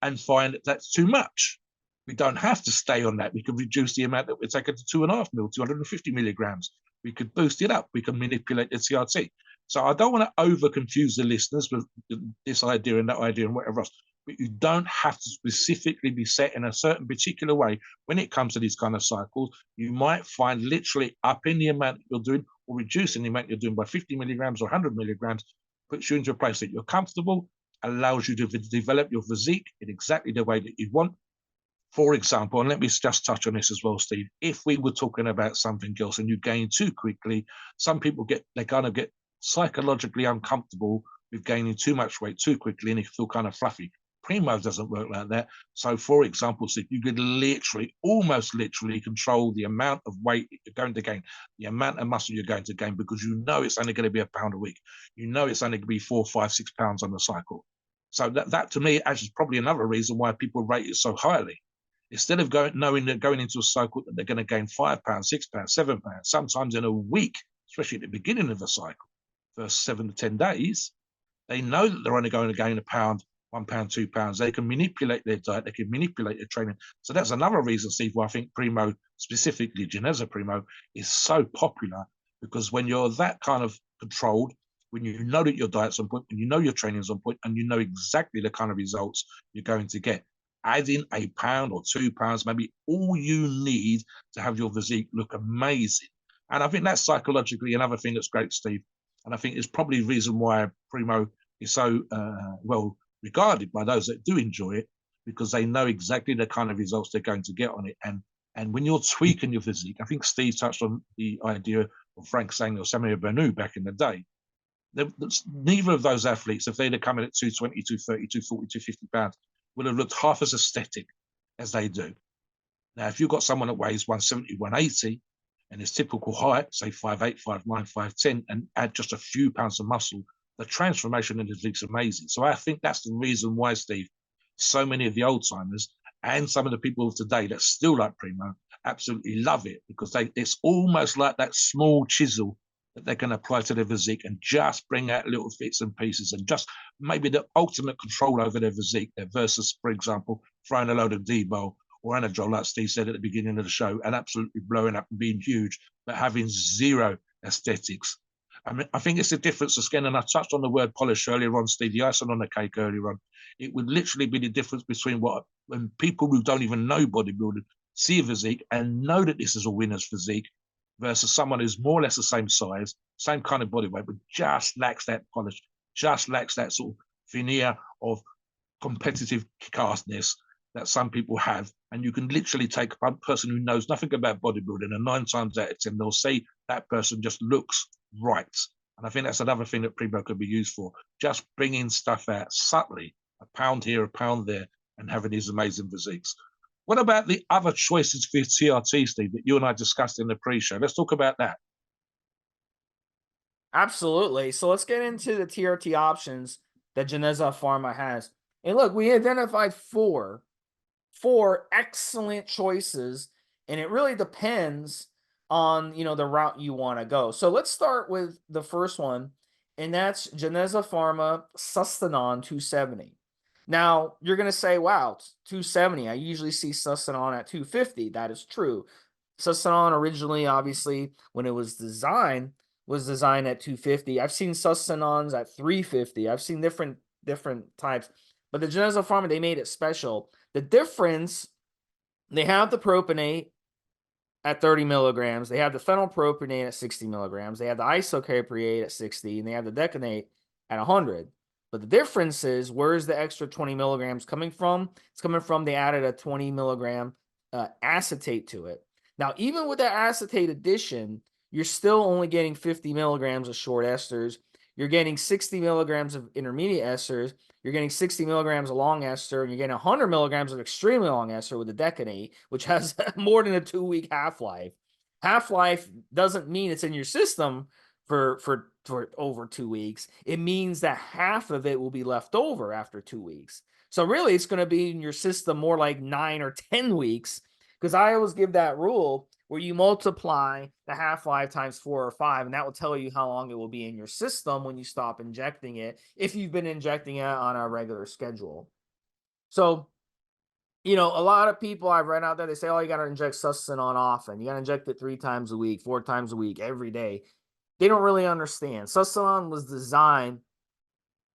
and find that that's too much. We don't have to stay on that. We can reduce the amount that we're taking to 2.5 mil, 250 milligrams. We could boost it up. We can manipulate the TRT. So I don't want to over confuse the listeners with this idea and that idea and whatever else. But you don't have to specifically be set in a certain particular way when it comes to these kind of cycles. You might find literally upping the amount that you're doing or reducing the amount you're doing by 50 milligrams or 100 milligrams puts you into a place that you're comfortable, allows you to develop your physique in exactly the way that you want. For example, and let me just touch on this as well, Steve. If we were talking about something else and you gain too quickly, some people they kind of get psychologically uncomfortable with gaining too much weight too quickly and they feel kind of fluffy. Primo doesn't work like that. So, for example, Steve, you could almost literally control the amount of weight you're going to gain, the amount of muscle you're going to gain, because you know it's only going to be £1 a week. You know it's only going to be 4, 5, 6 pounds on the cycle. So that to me is probably another reason why people rate it so highly. Instead of knowing that going into a cycle that they're going to gain £5, £6, £7, sometimes in a week, especially at the beginning of the cycle, first 7 to 10 days, they know that they're only going to gain £1, £1, £2. They can manipulate their diet, they can manipulate their training. So that's another reason, Steve, why I think Primo, specifically Geneza Primo, is so popular, because when you're that kind of controlled, when you know that your diet's on point, when you know your training's on point, and you know exactly the kind of results you're going to get, adding £1 or £2 maybe all you need to have your physique look amazing. And I think that's psychologically another thing that's great, Steve. And I think it's probably the reason why Primo is so well regarded by those that do enjoy it, because they know exactly the kind of results they're going to get on it. And when you're tweaking your physique, I think Steve touched on the idea of Frank Sang or Samuel Bernou back in the day. Neither of those athletes, if they'd have come in at 220, 230, 240, 250 pounds, would have looked half as aesthetic as they do. Now, if you've got someone that weighs 170, 180, and his typical height, say 5'8", 5'9", 5'10", and add just a few pounds of muscle, the transformation in his legs is amazing. So I think that's the reason why, Steve, so many of the old timers and some of the people of today that still like Primo absolutely love it, because it's almost like that small chisel that they can apply to their physique and just bring out little bits and pieces and just maybe the ultimate control over their physique versus, for example, throwing a load of D-bol or Anadrol, like Steve said at the beginning of the show, and absolutely blowing up and being huge, but having zero aesthetics. I mean, I think it's the difference again, and I touched on the word polish earlier on, Steve, the icing on the cake earlier on. It would literally be the difference between when people who don't even know bodybuilding see a physique and know that this is a winner's physique, versus someone who's more or less the same size, same kind of body weight, but just lacks that polish, just lacks that sort of veneer of competitive castness that some people have. And you can literally take a person who knows nothing about bodybuilding, and 9 times out of 10, they'll say that person just looks right. And I think that's another thing that Primo could be used for, just bringing stuff out subtly, a pound here, a pound there, and having these amazing physiques. What about the other choices for TRT, Steve, that you and I discussed in the pre-show? Let's talk about that. Absolutely. So let's get into the TRT options that Geneza Pharma has. And look, we identified four excellent choices, and it really depends on, the route you want to go. So let's start with the first one, and that's Geneza Pharma Sustanon 270. Now, you're going to say, wow, 270. I usually see Sustanon at 250. That is true. Sustanon originally, obviously, when it was designed at 250. I've seen Sustanons at 350. I've seen different types. But the Geneza Pharma, they made it special. The difference, they have the propionate at 30 milligrams. They have the phenylpropionate at 60 milligrams. They have the isocapriate at 60, and they have the decanate at 100. But the difference is, where's the extra 20 milligrams coming from? It's coming from, they added a 20 milligram acetate to it. Now, even with that acetate addition, you're still only getting 50 milligrams of short esters. You're getting 60 milligrams of intermediate esters. You're getting 60 milligrams of long ester, and you're getting 100 milligrams of extremely long ester with the decanate, which has more than a 2-week half-life. Half-life doesn't mean it's in your system for for over 2 weeks, it means that half of it will be left over after 2 weeks. So really, it's going to be in your system more like 9 or 10 weeks, because I always give that rule where you multiply the half-life times 4 or 5, and that will tell you how long it will be in your system when you stop injecting it, if you've been injecting it on a regular schedule. So, a lot of people I've read out there, they say, oh, you got to inject sustanon often. You got to inject it 3 times a week, 4 times a week, every day. They don't really understand. Sustanon was designed,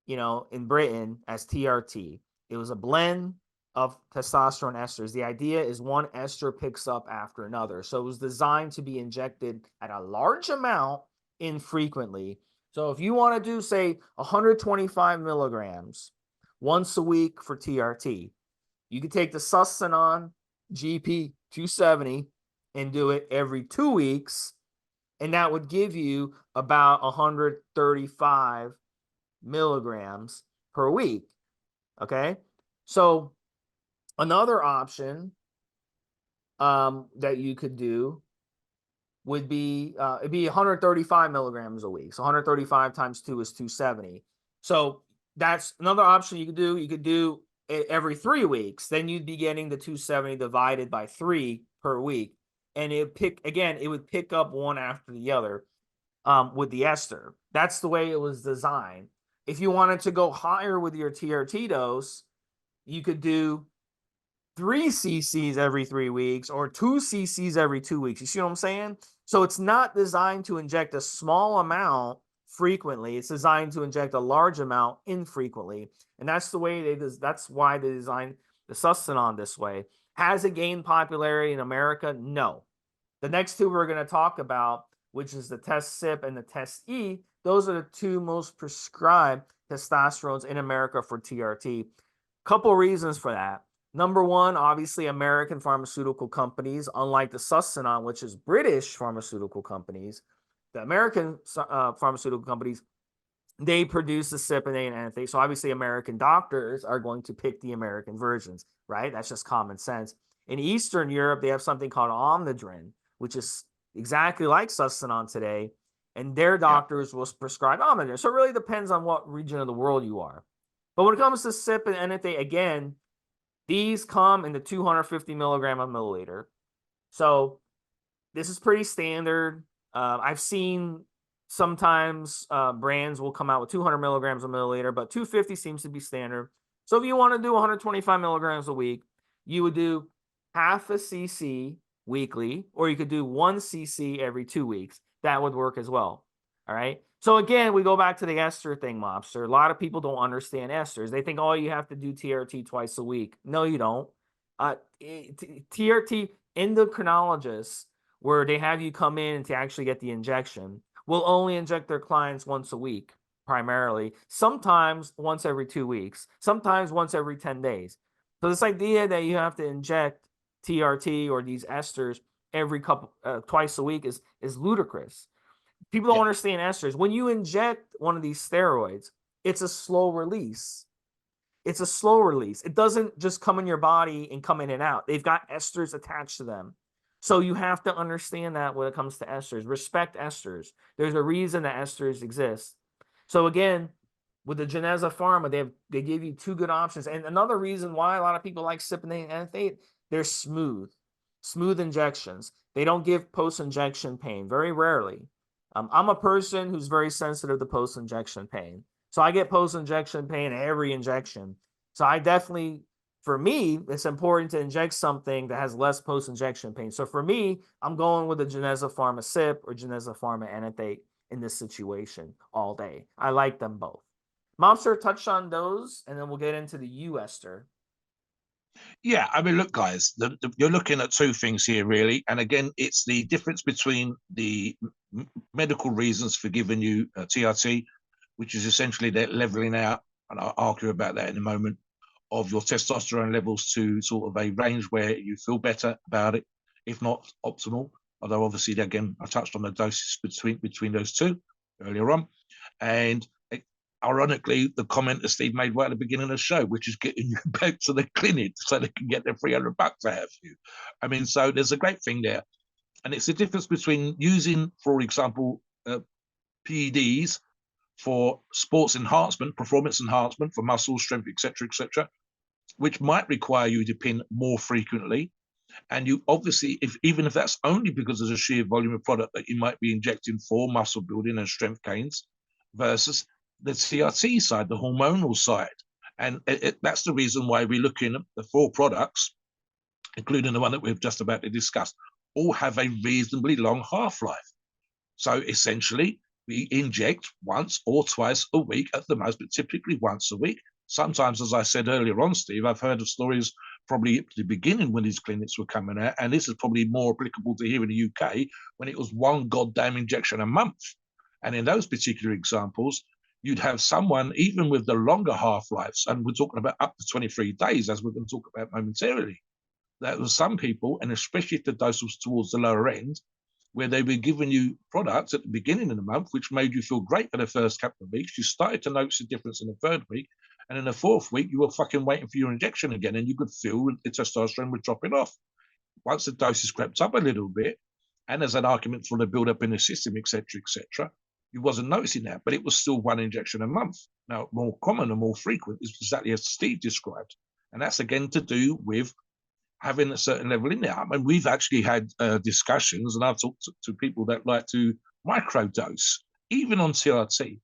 in Britain as TRT. It was a blend of testosterone esters. The idea is one ester picks up after another. So it was designed to be injected at a large amount infrequently. So if you want to do, say, 125 milligrams once a week for TRT, you could take the Sustanon GP 270 and do it every 2 weeks, and that would give you about 135 milligrams per week. Okay, so another option that you could do would be it'd be 135 milligrams a week. So 135 times 2 is 270. So that's another option you could do. You could do it every 3 weeks. Then you'd be getting the 270 divided by 3 per week, and it would pick up one after the other with the ester. That's the way it was designed. If you wanted to go higher with your TRT dose, you could do 3 cc's every 3 weeks or 2 cc's every 2 weeks. You see what I'm saying? So it's not designed to inject a small amount frequently. It's designed to inject a large amount infrequently. And that's why they designed the Sustanon this way. Has it gained popularity in America? No. The next two we're going to talk about, which is the Test CYP and the Test E, those are the 2 most prescribed testosterones in America for TRT. Couple reasons for that. Number one, obviously, American pharmaceutical companies, unlike the Sustanon, which is British pharmaceutical companies, the American pharmaceutical companies, they produce the CYP and anethate. So obviously, American doctors are going to pick the American versions, right? That's just common sense. In Eastern Europe, they have something called Omnidrin, which is exactly like Sustanon today, and their doctors will prescribe Omnidrin. So it really depends on what region of the world you are. But when it comes to CYP and anethate, again, these come in the 250 milligram a milliliter. So this is pretty standard. I've seen sometimes brands will come out with 200 milligrams a milliliter, but 250 seems to be standard. So if you want to do 125 milligrams a week, you would do half a cc weekly, or you could do 1 cc every 2 weeks. That would work as well. All right. So again, we go back to the ester thing, Mobster. A lot of people don't understand esters. They think, oh, you have to do TRT twice a week. No, you don't. TRT endocrinologists, where they have you come in to actually get the injection, will only inject their clients once a week, primarily. Sometimes once every 2 weeks. Sometimes once every 10 days. So this idea that you have to inject TRT or these esters twice a week is ludicrous. People don't understand esters. When you inject one of these steroids, it's a slow release. It's a slow release. It doesn't just come in your body and come in and out. They've got esters attached to them. So you have to understand that when it comes to esters. Respect esters. There's a reason that esters exist. So again, with the Geneza Pharma, they give you 2 good options. And another reason why a lot of people like CYP and anethate, they're smooth injections. They don't give post-injection pain, very rarely. I'm a person who's very sensitive to post-injection pain. So I get post-injection pain every injection. So for me, it's important to inject something that has less post-injection pain. So for me, I'm going with the Geneza Pharma CYP or Geneza Pharma anethate in this situation all day. I like them both. Mobster, touch on those, and then we'll get into the U ester. Yeah, I mean, look, guys, you're looking at 2 things here, really. And again, it's the difference between the medical reasons for giving you TRT, which is essentially that leveling out, and I'll argue about that in a moment, of your testosterone levels to sort of a range where you feel better about it, if not optimal. Although obviously, again, I touched on the doses between those 2 earlier on. And ironically, the comment that Steve made right at the beginning of the show, which is getting you back to the clinic so they can get their $300 out of you. I mean, so there's a great thing there. And it's the difference between using, for example, PEDs for sports enhancement, performance enhancement for muscle strength, etc., which might require you to pin more frequently. And you obviously, even if that's only because there's a sheer volume of product that you might be injecting for muscle building and strength gains versus the TRT side, the hormonal side. And that's the reason why we're looking at the 4 products, including the one that we've just about to discuss, all have a reasonably long half-life. So essentially, we inject once or twice a week at the most, but typically once a week. Sometimes, as I said earlier on, Steve, I've heard of stories probably at the beginning when these clinics were coming out, and this is probably more applicable to here in the UK, when it was 1 goddamn injection a month. And in those particular examples, you'd have someone, even with the longer half-lives, and we're talking about up to 23 days, as we're going to talk about momentarily, that was some people, and especially if the dose was towards the lower end, where they were giving you products at the beginning of the month, which made you feel great for the first couple of weeks. You started to notice a difference in the 3rd week. And in the 4th week, you were fucking waiting for your injection again, and you could feel the testosterone was dropping off. Once the doses crept up a little bit, and as an argument for the build-up in the system, etc., you wasn't noticing that, but it was still 1 injection a month. Now, more common and more frequent is exactly as Steve described. And that's again to do with having a certain level in there. I mean, we've actually had discussions, and I've talked to people that like to microdose, even on TRT.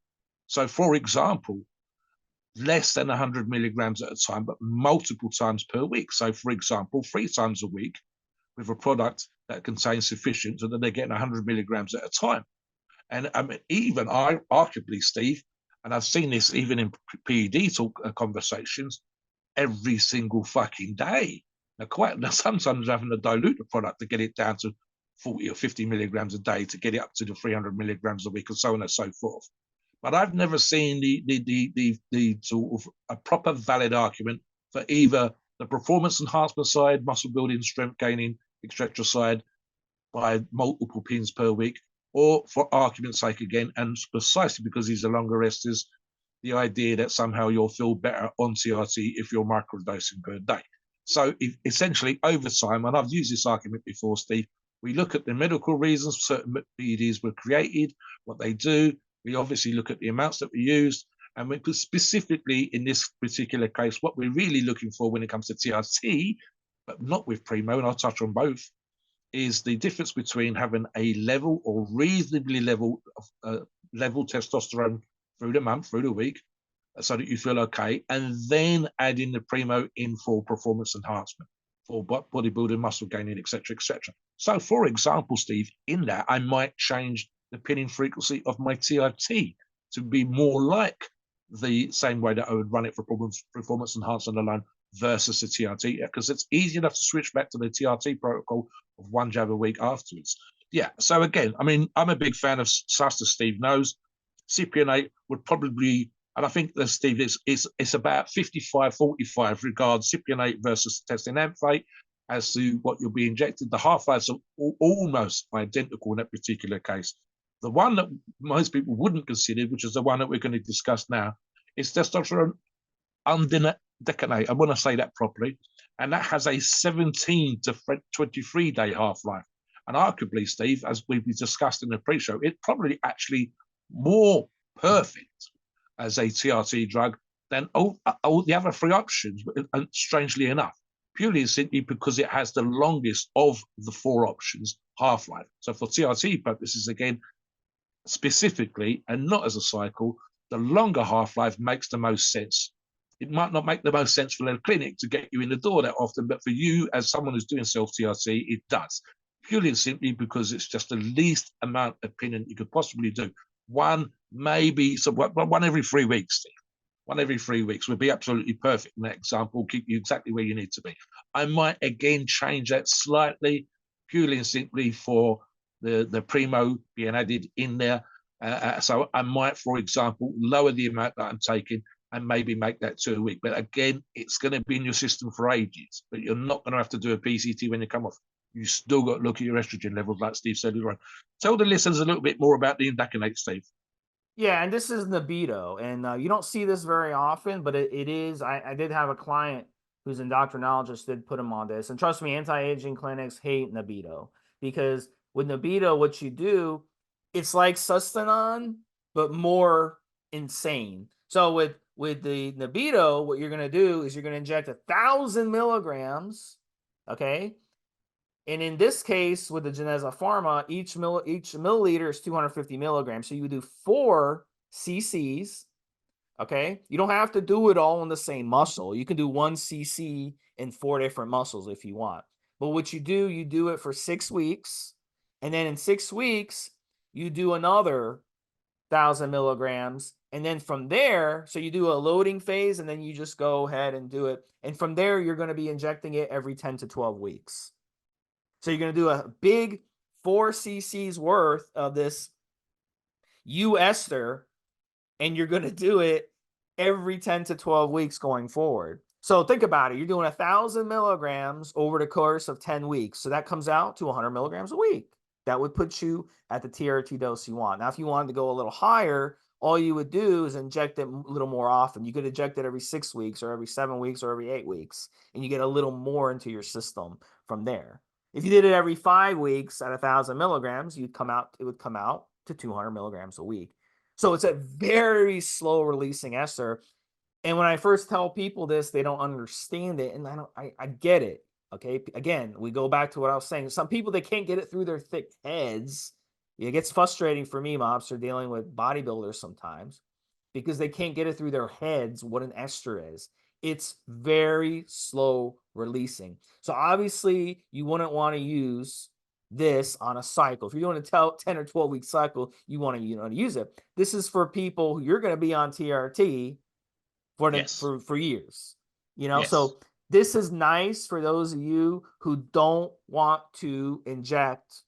So, for example, less than 100 milligrams at a time, but multiple times per week. So, for example, 3 times a week with a product that contains sufficient so that they're getting 100 milligrams at a time. And I mean, even arguably, Steve, and I've seen this even in PED talk conversations, every single fucking day. Now, sometimes having to dilute the product to get it down to 40 or 50 milligrams a day to get it up to the 300 milligrams a week, and so on and so forth. But I've never seen the sort of a proper valid argument for either the performance enhancement side, muscle building, strength gaining, etc. side by multiple pins per week, or for argument's sake again, and precisely because these are longer esters, the idea that somehow you'll feel better on TRT if you're microdosing per day. So essentially, over time, and I've used this argument before, Steve, we look at the medical reasons certain PEDs were created, what they do. We obviously look at the amounts that we used, and we specifically in this particular case, what we're really looking for when it comes to TRT, but not with Primo, and I'll touch on both, is the difference between having a level or reasonably level testosterone through the month, through the week, so that you feel okay, and then adding the Primo in for performance enhancement, for bodybuilding, muscle gaining, etc., etc. So, for example, Steve, in that I might change the pinning frequency of my TRT to be more like the same way that I would run it for performance enhancement alone versus the TRT, because it's easy enough to switch back to the TRT protocol of 1 jab a week afterwards. Yeah, so again, I mean, I'm a big fan of SUS, as Steve knows. Cypionate would probably, and I think that Steve, it's about 55-45 regards cypionate versus testosterone as to what you'll be injected. The half-lives are almost identical in that particular case. The one that most people wouldn't consider, which is the one that we're going to discuss now, is testosterone undecanate. I want to say that properly. And that has a 17 to 23 day half-life. And arguably, Steve, as we've discussed in the pre-show, it's probably actually more perfect as a TRT drug than all the other 3 options, strangely enough, purely and simply because it has the longest of the 4 options half-life. So for TRT purposes, again, specifically, and not as a cycle, the longer half-life makes the most sense. It might not make the most sense for the clinic to get you in the door that often, but for you as someone who's doing self-TRT, it does. Purely and simply because it's just the least amount of pinning you could possibly do. One, maybe, so one every 3 weeks, Steve. 1 every 3 weeks would be absolutely perfect in that example, keep you exactly where you need to be. I might again change that slightly, purely and simply for the Primo being added in there. So I might, for example, lower the amount that I'm taking and maybe make that 2 a week. But again, it's going to be in your system for ages, but you're not going to have to do a PCT when you come off. You still got to look at your estrogen levels, like Steve said earlier on. Tell the listeners a little bit more about the indaconate, Steve. Yeah, and this is Nebido, and you don't see this very often, but it is. I did have a client who's an endocrinologist did put him on this, and trust me, anti-aging clinics hate Nebido because with Nebido, what you do, it's like Sustanon, but more insane. So with the Nebido, what you're going to do is you're going to inject 1,000 milligrams, okay? And in this case, with the Geneza Pharma, each milliliter is 250 milligrams. So you would do 4 cc's, okay? You don't have to do it all in the same muscle. You can do 1 cc in 4 different muscles if you want. But what you do it for 6 weeks. And then in 6 weeks, you do another 1,000 milligrams. And then from there, so you do a loading phase and then you just go ahead and do it. And from there, you're going to be injecting it every 10 to 12 weeks. So you're going to do a big 4 cc's worth of this ester, and you're going to do it every 10 to 12 weeks going forward. So think about it. You're doing 1,000 milligrams over the course of 10 weeks. So that comes out to 100 milligrams a week. That would put you at the TRT dose you want. Now, if you wanted to go a little higher, all you would do is inject it a little more often. You could inject it every 6 weeks or every 7 weeks or every 8 weeks, and you get a little more into your system from there. If you did it every 5 weeks at 1,000 milligrams, it would come out to 200 milligrams a week. So it's a very slow releasing ester. And when I first tell people this, they don't understand it. And I get it. Okay. Again, we go back to what I was saying. Some people, they can't get it through their thick heads. It gets frustrating for me, Mobster, dealing with bodybuilders sometimes because they can't get it through their heads what an ester is. It's very slow releasing. So obviously you wouldn't want to use this on a cycle. If you're doing a 10 or 12 week cycle, you want to use it. This is for people who you're going to be on TRT for years. So this is nice for those of you who don't want to inject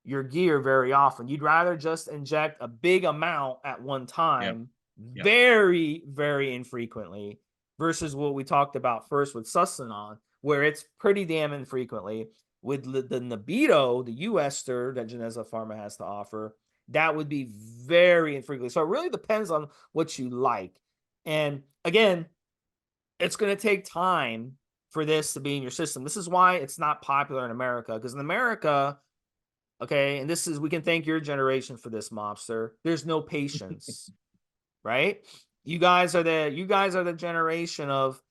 your gear very often. You'd rather just inject a big amount at one time, very, very infrequently, versus what we talked about first with Sustanon, where it's pretty damn infrequently. With the Nebido, the ester that Geneza Pharma has to offer, that would be very infrequently. So it really depends on what you like. And again, it's going to take time for this to be in your system. This is why it's not popular in America, because in America, okay, and we can thank your generation for this, Mobster. There's no patience, right? You guys are the generation of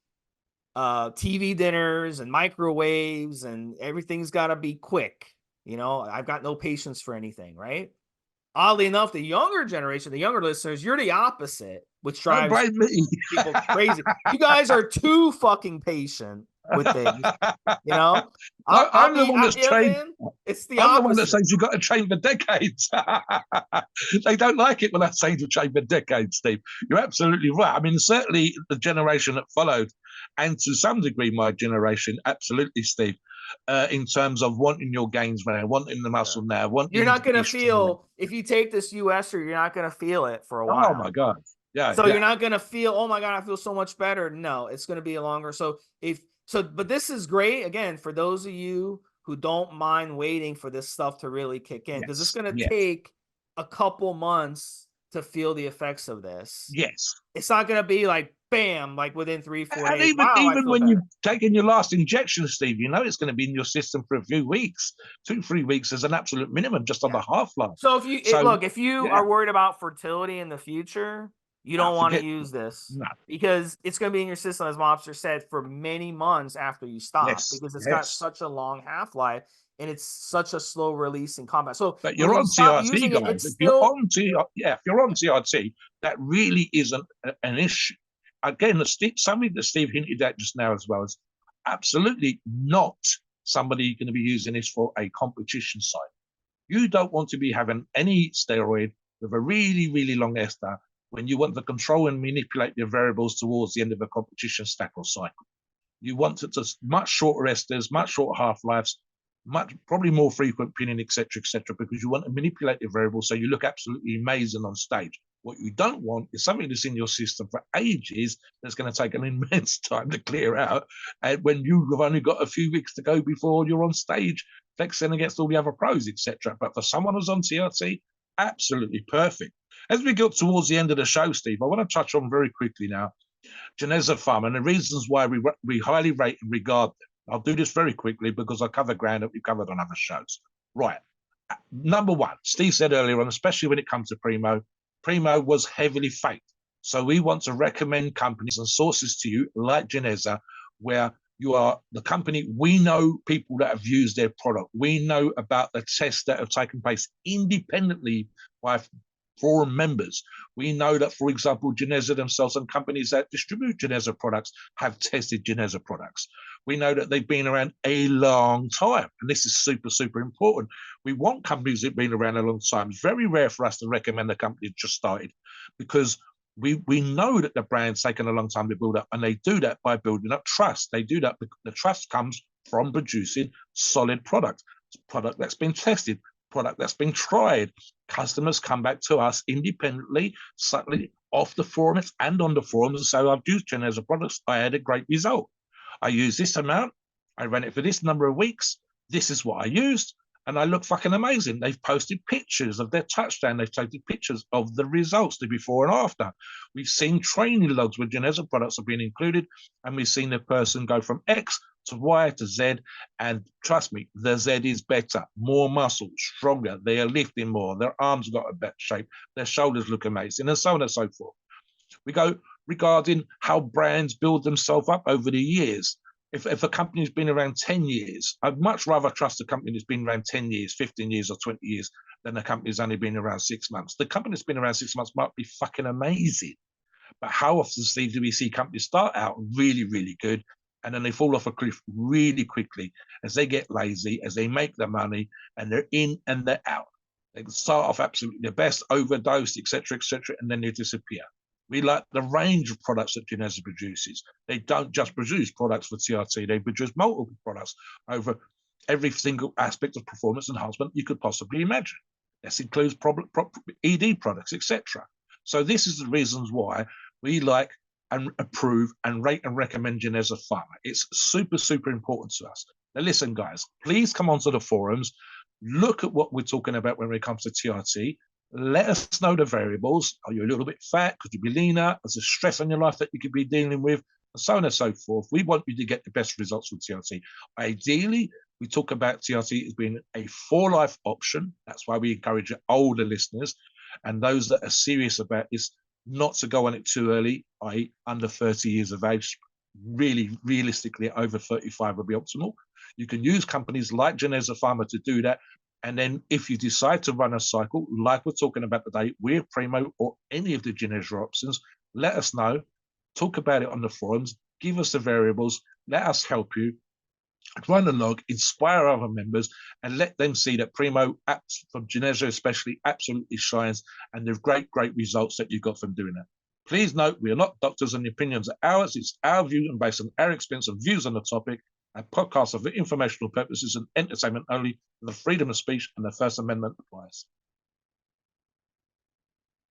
TV dinners and microwaves, and everything's got to be quick. I've got no patience for anything, right? Oddly enough, the younger generation, the younger listeners, you're the opposite, which drives people crazy. You guys are too fucking patient with things. I'm the one that's trained. It's the opposite. I'm the one that says you've got to train for decades. They don't like it when I say to train for decades, Steve. You're absolutely right. I mean, certainly the generation that followed, and to some degree my generation, absolutely, Steve, in terms of wanting your gains now, wanting the muscle now, you're not going to feel, if you take this ester, you're not going to feel it for a while. Oh my God. Yeah. So you're not going to feel, oh my God, I feel so much better. No, it's going to be longer. But this is great, again, for those of you who don't mind waiting for this stuff to really kick in, because it's going to take a couple months to feel the effects of this. Yes. It's not going to be like, bam, like within 3-4 days. Even when you've taken your last injection, Steve, it's going to be in your system for a few weeks. 2-3 weeks is an absolute minimum just on the half-life. So if you are worried about fertility in the future, you don't want to use this because it's going to be in your system, as Mobster said, for many months after you stop, because it's got such a long half-life and it's such a slow releasing compound. So, but you're on TRT, guys. If you're on TRT, that really isn't an issue. Again, something that Steve hinted at just now as well is absolutely not somebody going to be using this for a competition site. You don't want to be having any steroid with a really, really long ester when you want to control and manipulate your variables towards the end of a competition stack or cycle. You want it to much shorter esters, much shorter half-lives, probably more frequent pinning, etc., because you want to manipulate your variables so you look absolutely amazing on stage. What you don't want is something that's in your system for ages that's going to take an immense time to clear out, and when you've only got a few weeks to go before you're on stage flexing against all the other pros, etc. But for someone who's on TRT, absolutely perfect. As we get towards the end of the show, Steve, I want to touch on very quickly now Geneza Pharma and the reasons why we highly rate and regard them. I'll do this very quickly because I cover ground that we've covered on other shows. Right. Number one, Steve said earlier on, especially when it comes to Primo, Primo was heavily faked. So we want to recommend companies and sources to you like Geneza, where you are the company. We know people that have used their product. We know about the tests that have taken place independently by forum members. We know that, for example, Geneza themselves and companies that distribute Geneza products have tested Geneza products. We know that they've been around a long time, and this is super, super important. We want companies that have been around a long time. It's very rare for us to recommend a company that just started, because we know that the brand's taken a long time to build up, and they do that by building up trust. They do that because the trust comes from producing solid product that's been tested, product that's been tried. Customers come back to us independently, slightly off the forums and on the forums, and say, I've used Geneza products, I had a great result. I used this amount, I ran it for this number of weeks, this is what I used, and I look fucking amazing. They've posted pictures of their touchdown. They've posted pictures of the results, the before and after. We've seen training logs where Geneza products have been included, and we've seen the person go from X to Y to Z. And trust me, the Z is better, more muscle, stronger. They are lifting more. Their arms got a better shape. Their shoulders look amazing, and so on and so forth. We go regarding how brands build themselves up over the years. If a company's been around 10 years, I'd much rather trust a company that's been around 10 years, 15 years, or 20 years than a company that's only been around 6 months. The company that's been around 6 months might be fucking amazing. But how often, Steve, do we see companies start out really, really good, and then they fall off a cliff really quickly as they get lazy, as they make the money, and they're in and they're out. They start off absolutely the best, overdosed, etc., and then they disappear. We like the range of products that Geneza produces. They don't just produce products for TRT, they produce multiple products over every single aspect of performance enhancement you could possibly imagine. This includes ED products, etc. So this is the reasons why we like and approve and rate and recommend Geneza Pharma. It's super, super important to us. Now listen, guys, please come onto the forums, look at what we're talking about when it comes to TRT. Let us know the variables. Are you a little bit fat? Could you be leaner? Is there stress on your life that you could be dealing with? And so on and so forth. We want you to get the best results with TRT. Ideally, we talk about TRT as being a for-life option. That's why we encourage older listeners and those that are serious about this not to go on it too early, i.e. under 30 years of age. Really, realistically, over 35 would be optimal. You can use companies like Geneza Pharma to do that. And then if you decide to run a cycle, like we're talking about today, with Primo or any of the Geneza options, let us know, talk about it on the forums, give us the variables, let us help you, run a log, inspire other members, and let them see that Primo, from Geneza especially, absolutely shines, and the great, great results that you got from doing that. Please note, we are not doctors and the opinions are ours. It's our view and based on our experience and views on the topic. Our podcasts are for informational purposes and entertainment only. The freedom of speech and the First Amendment applies.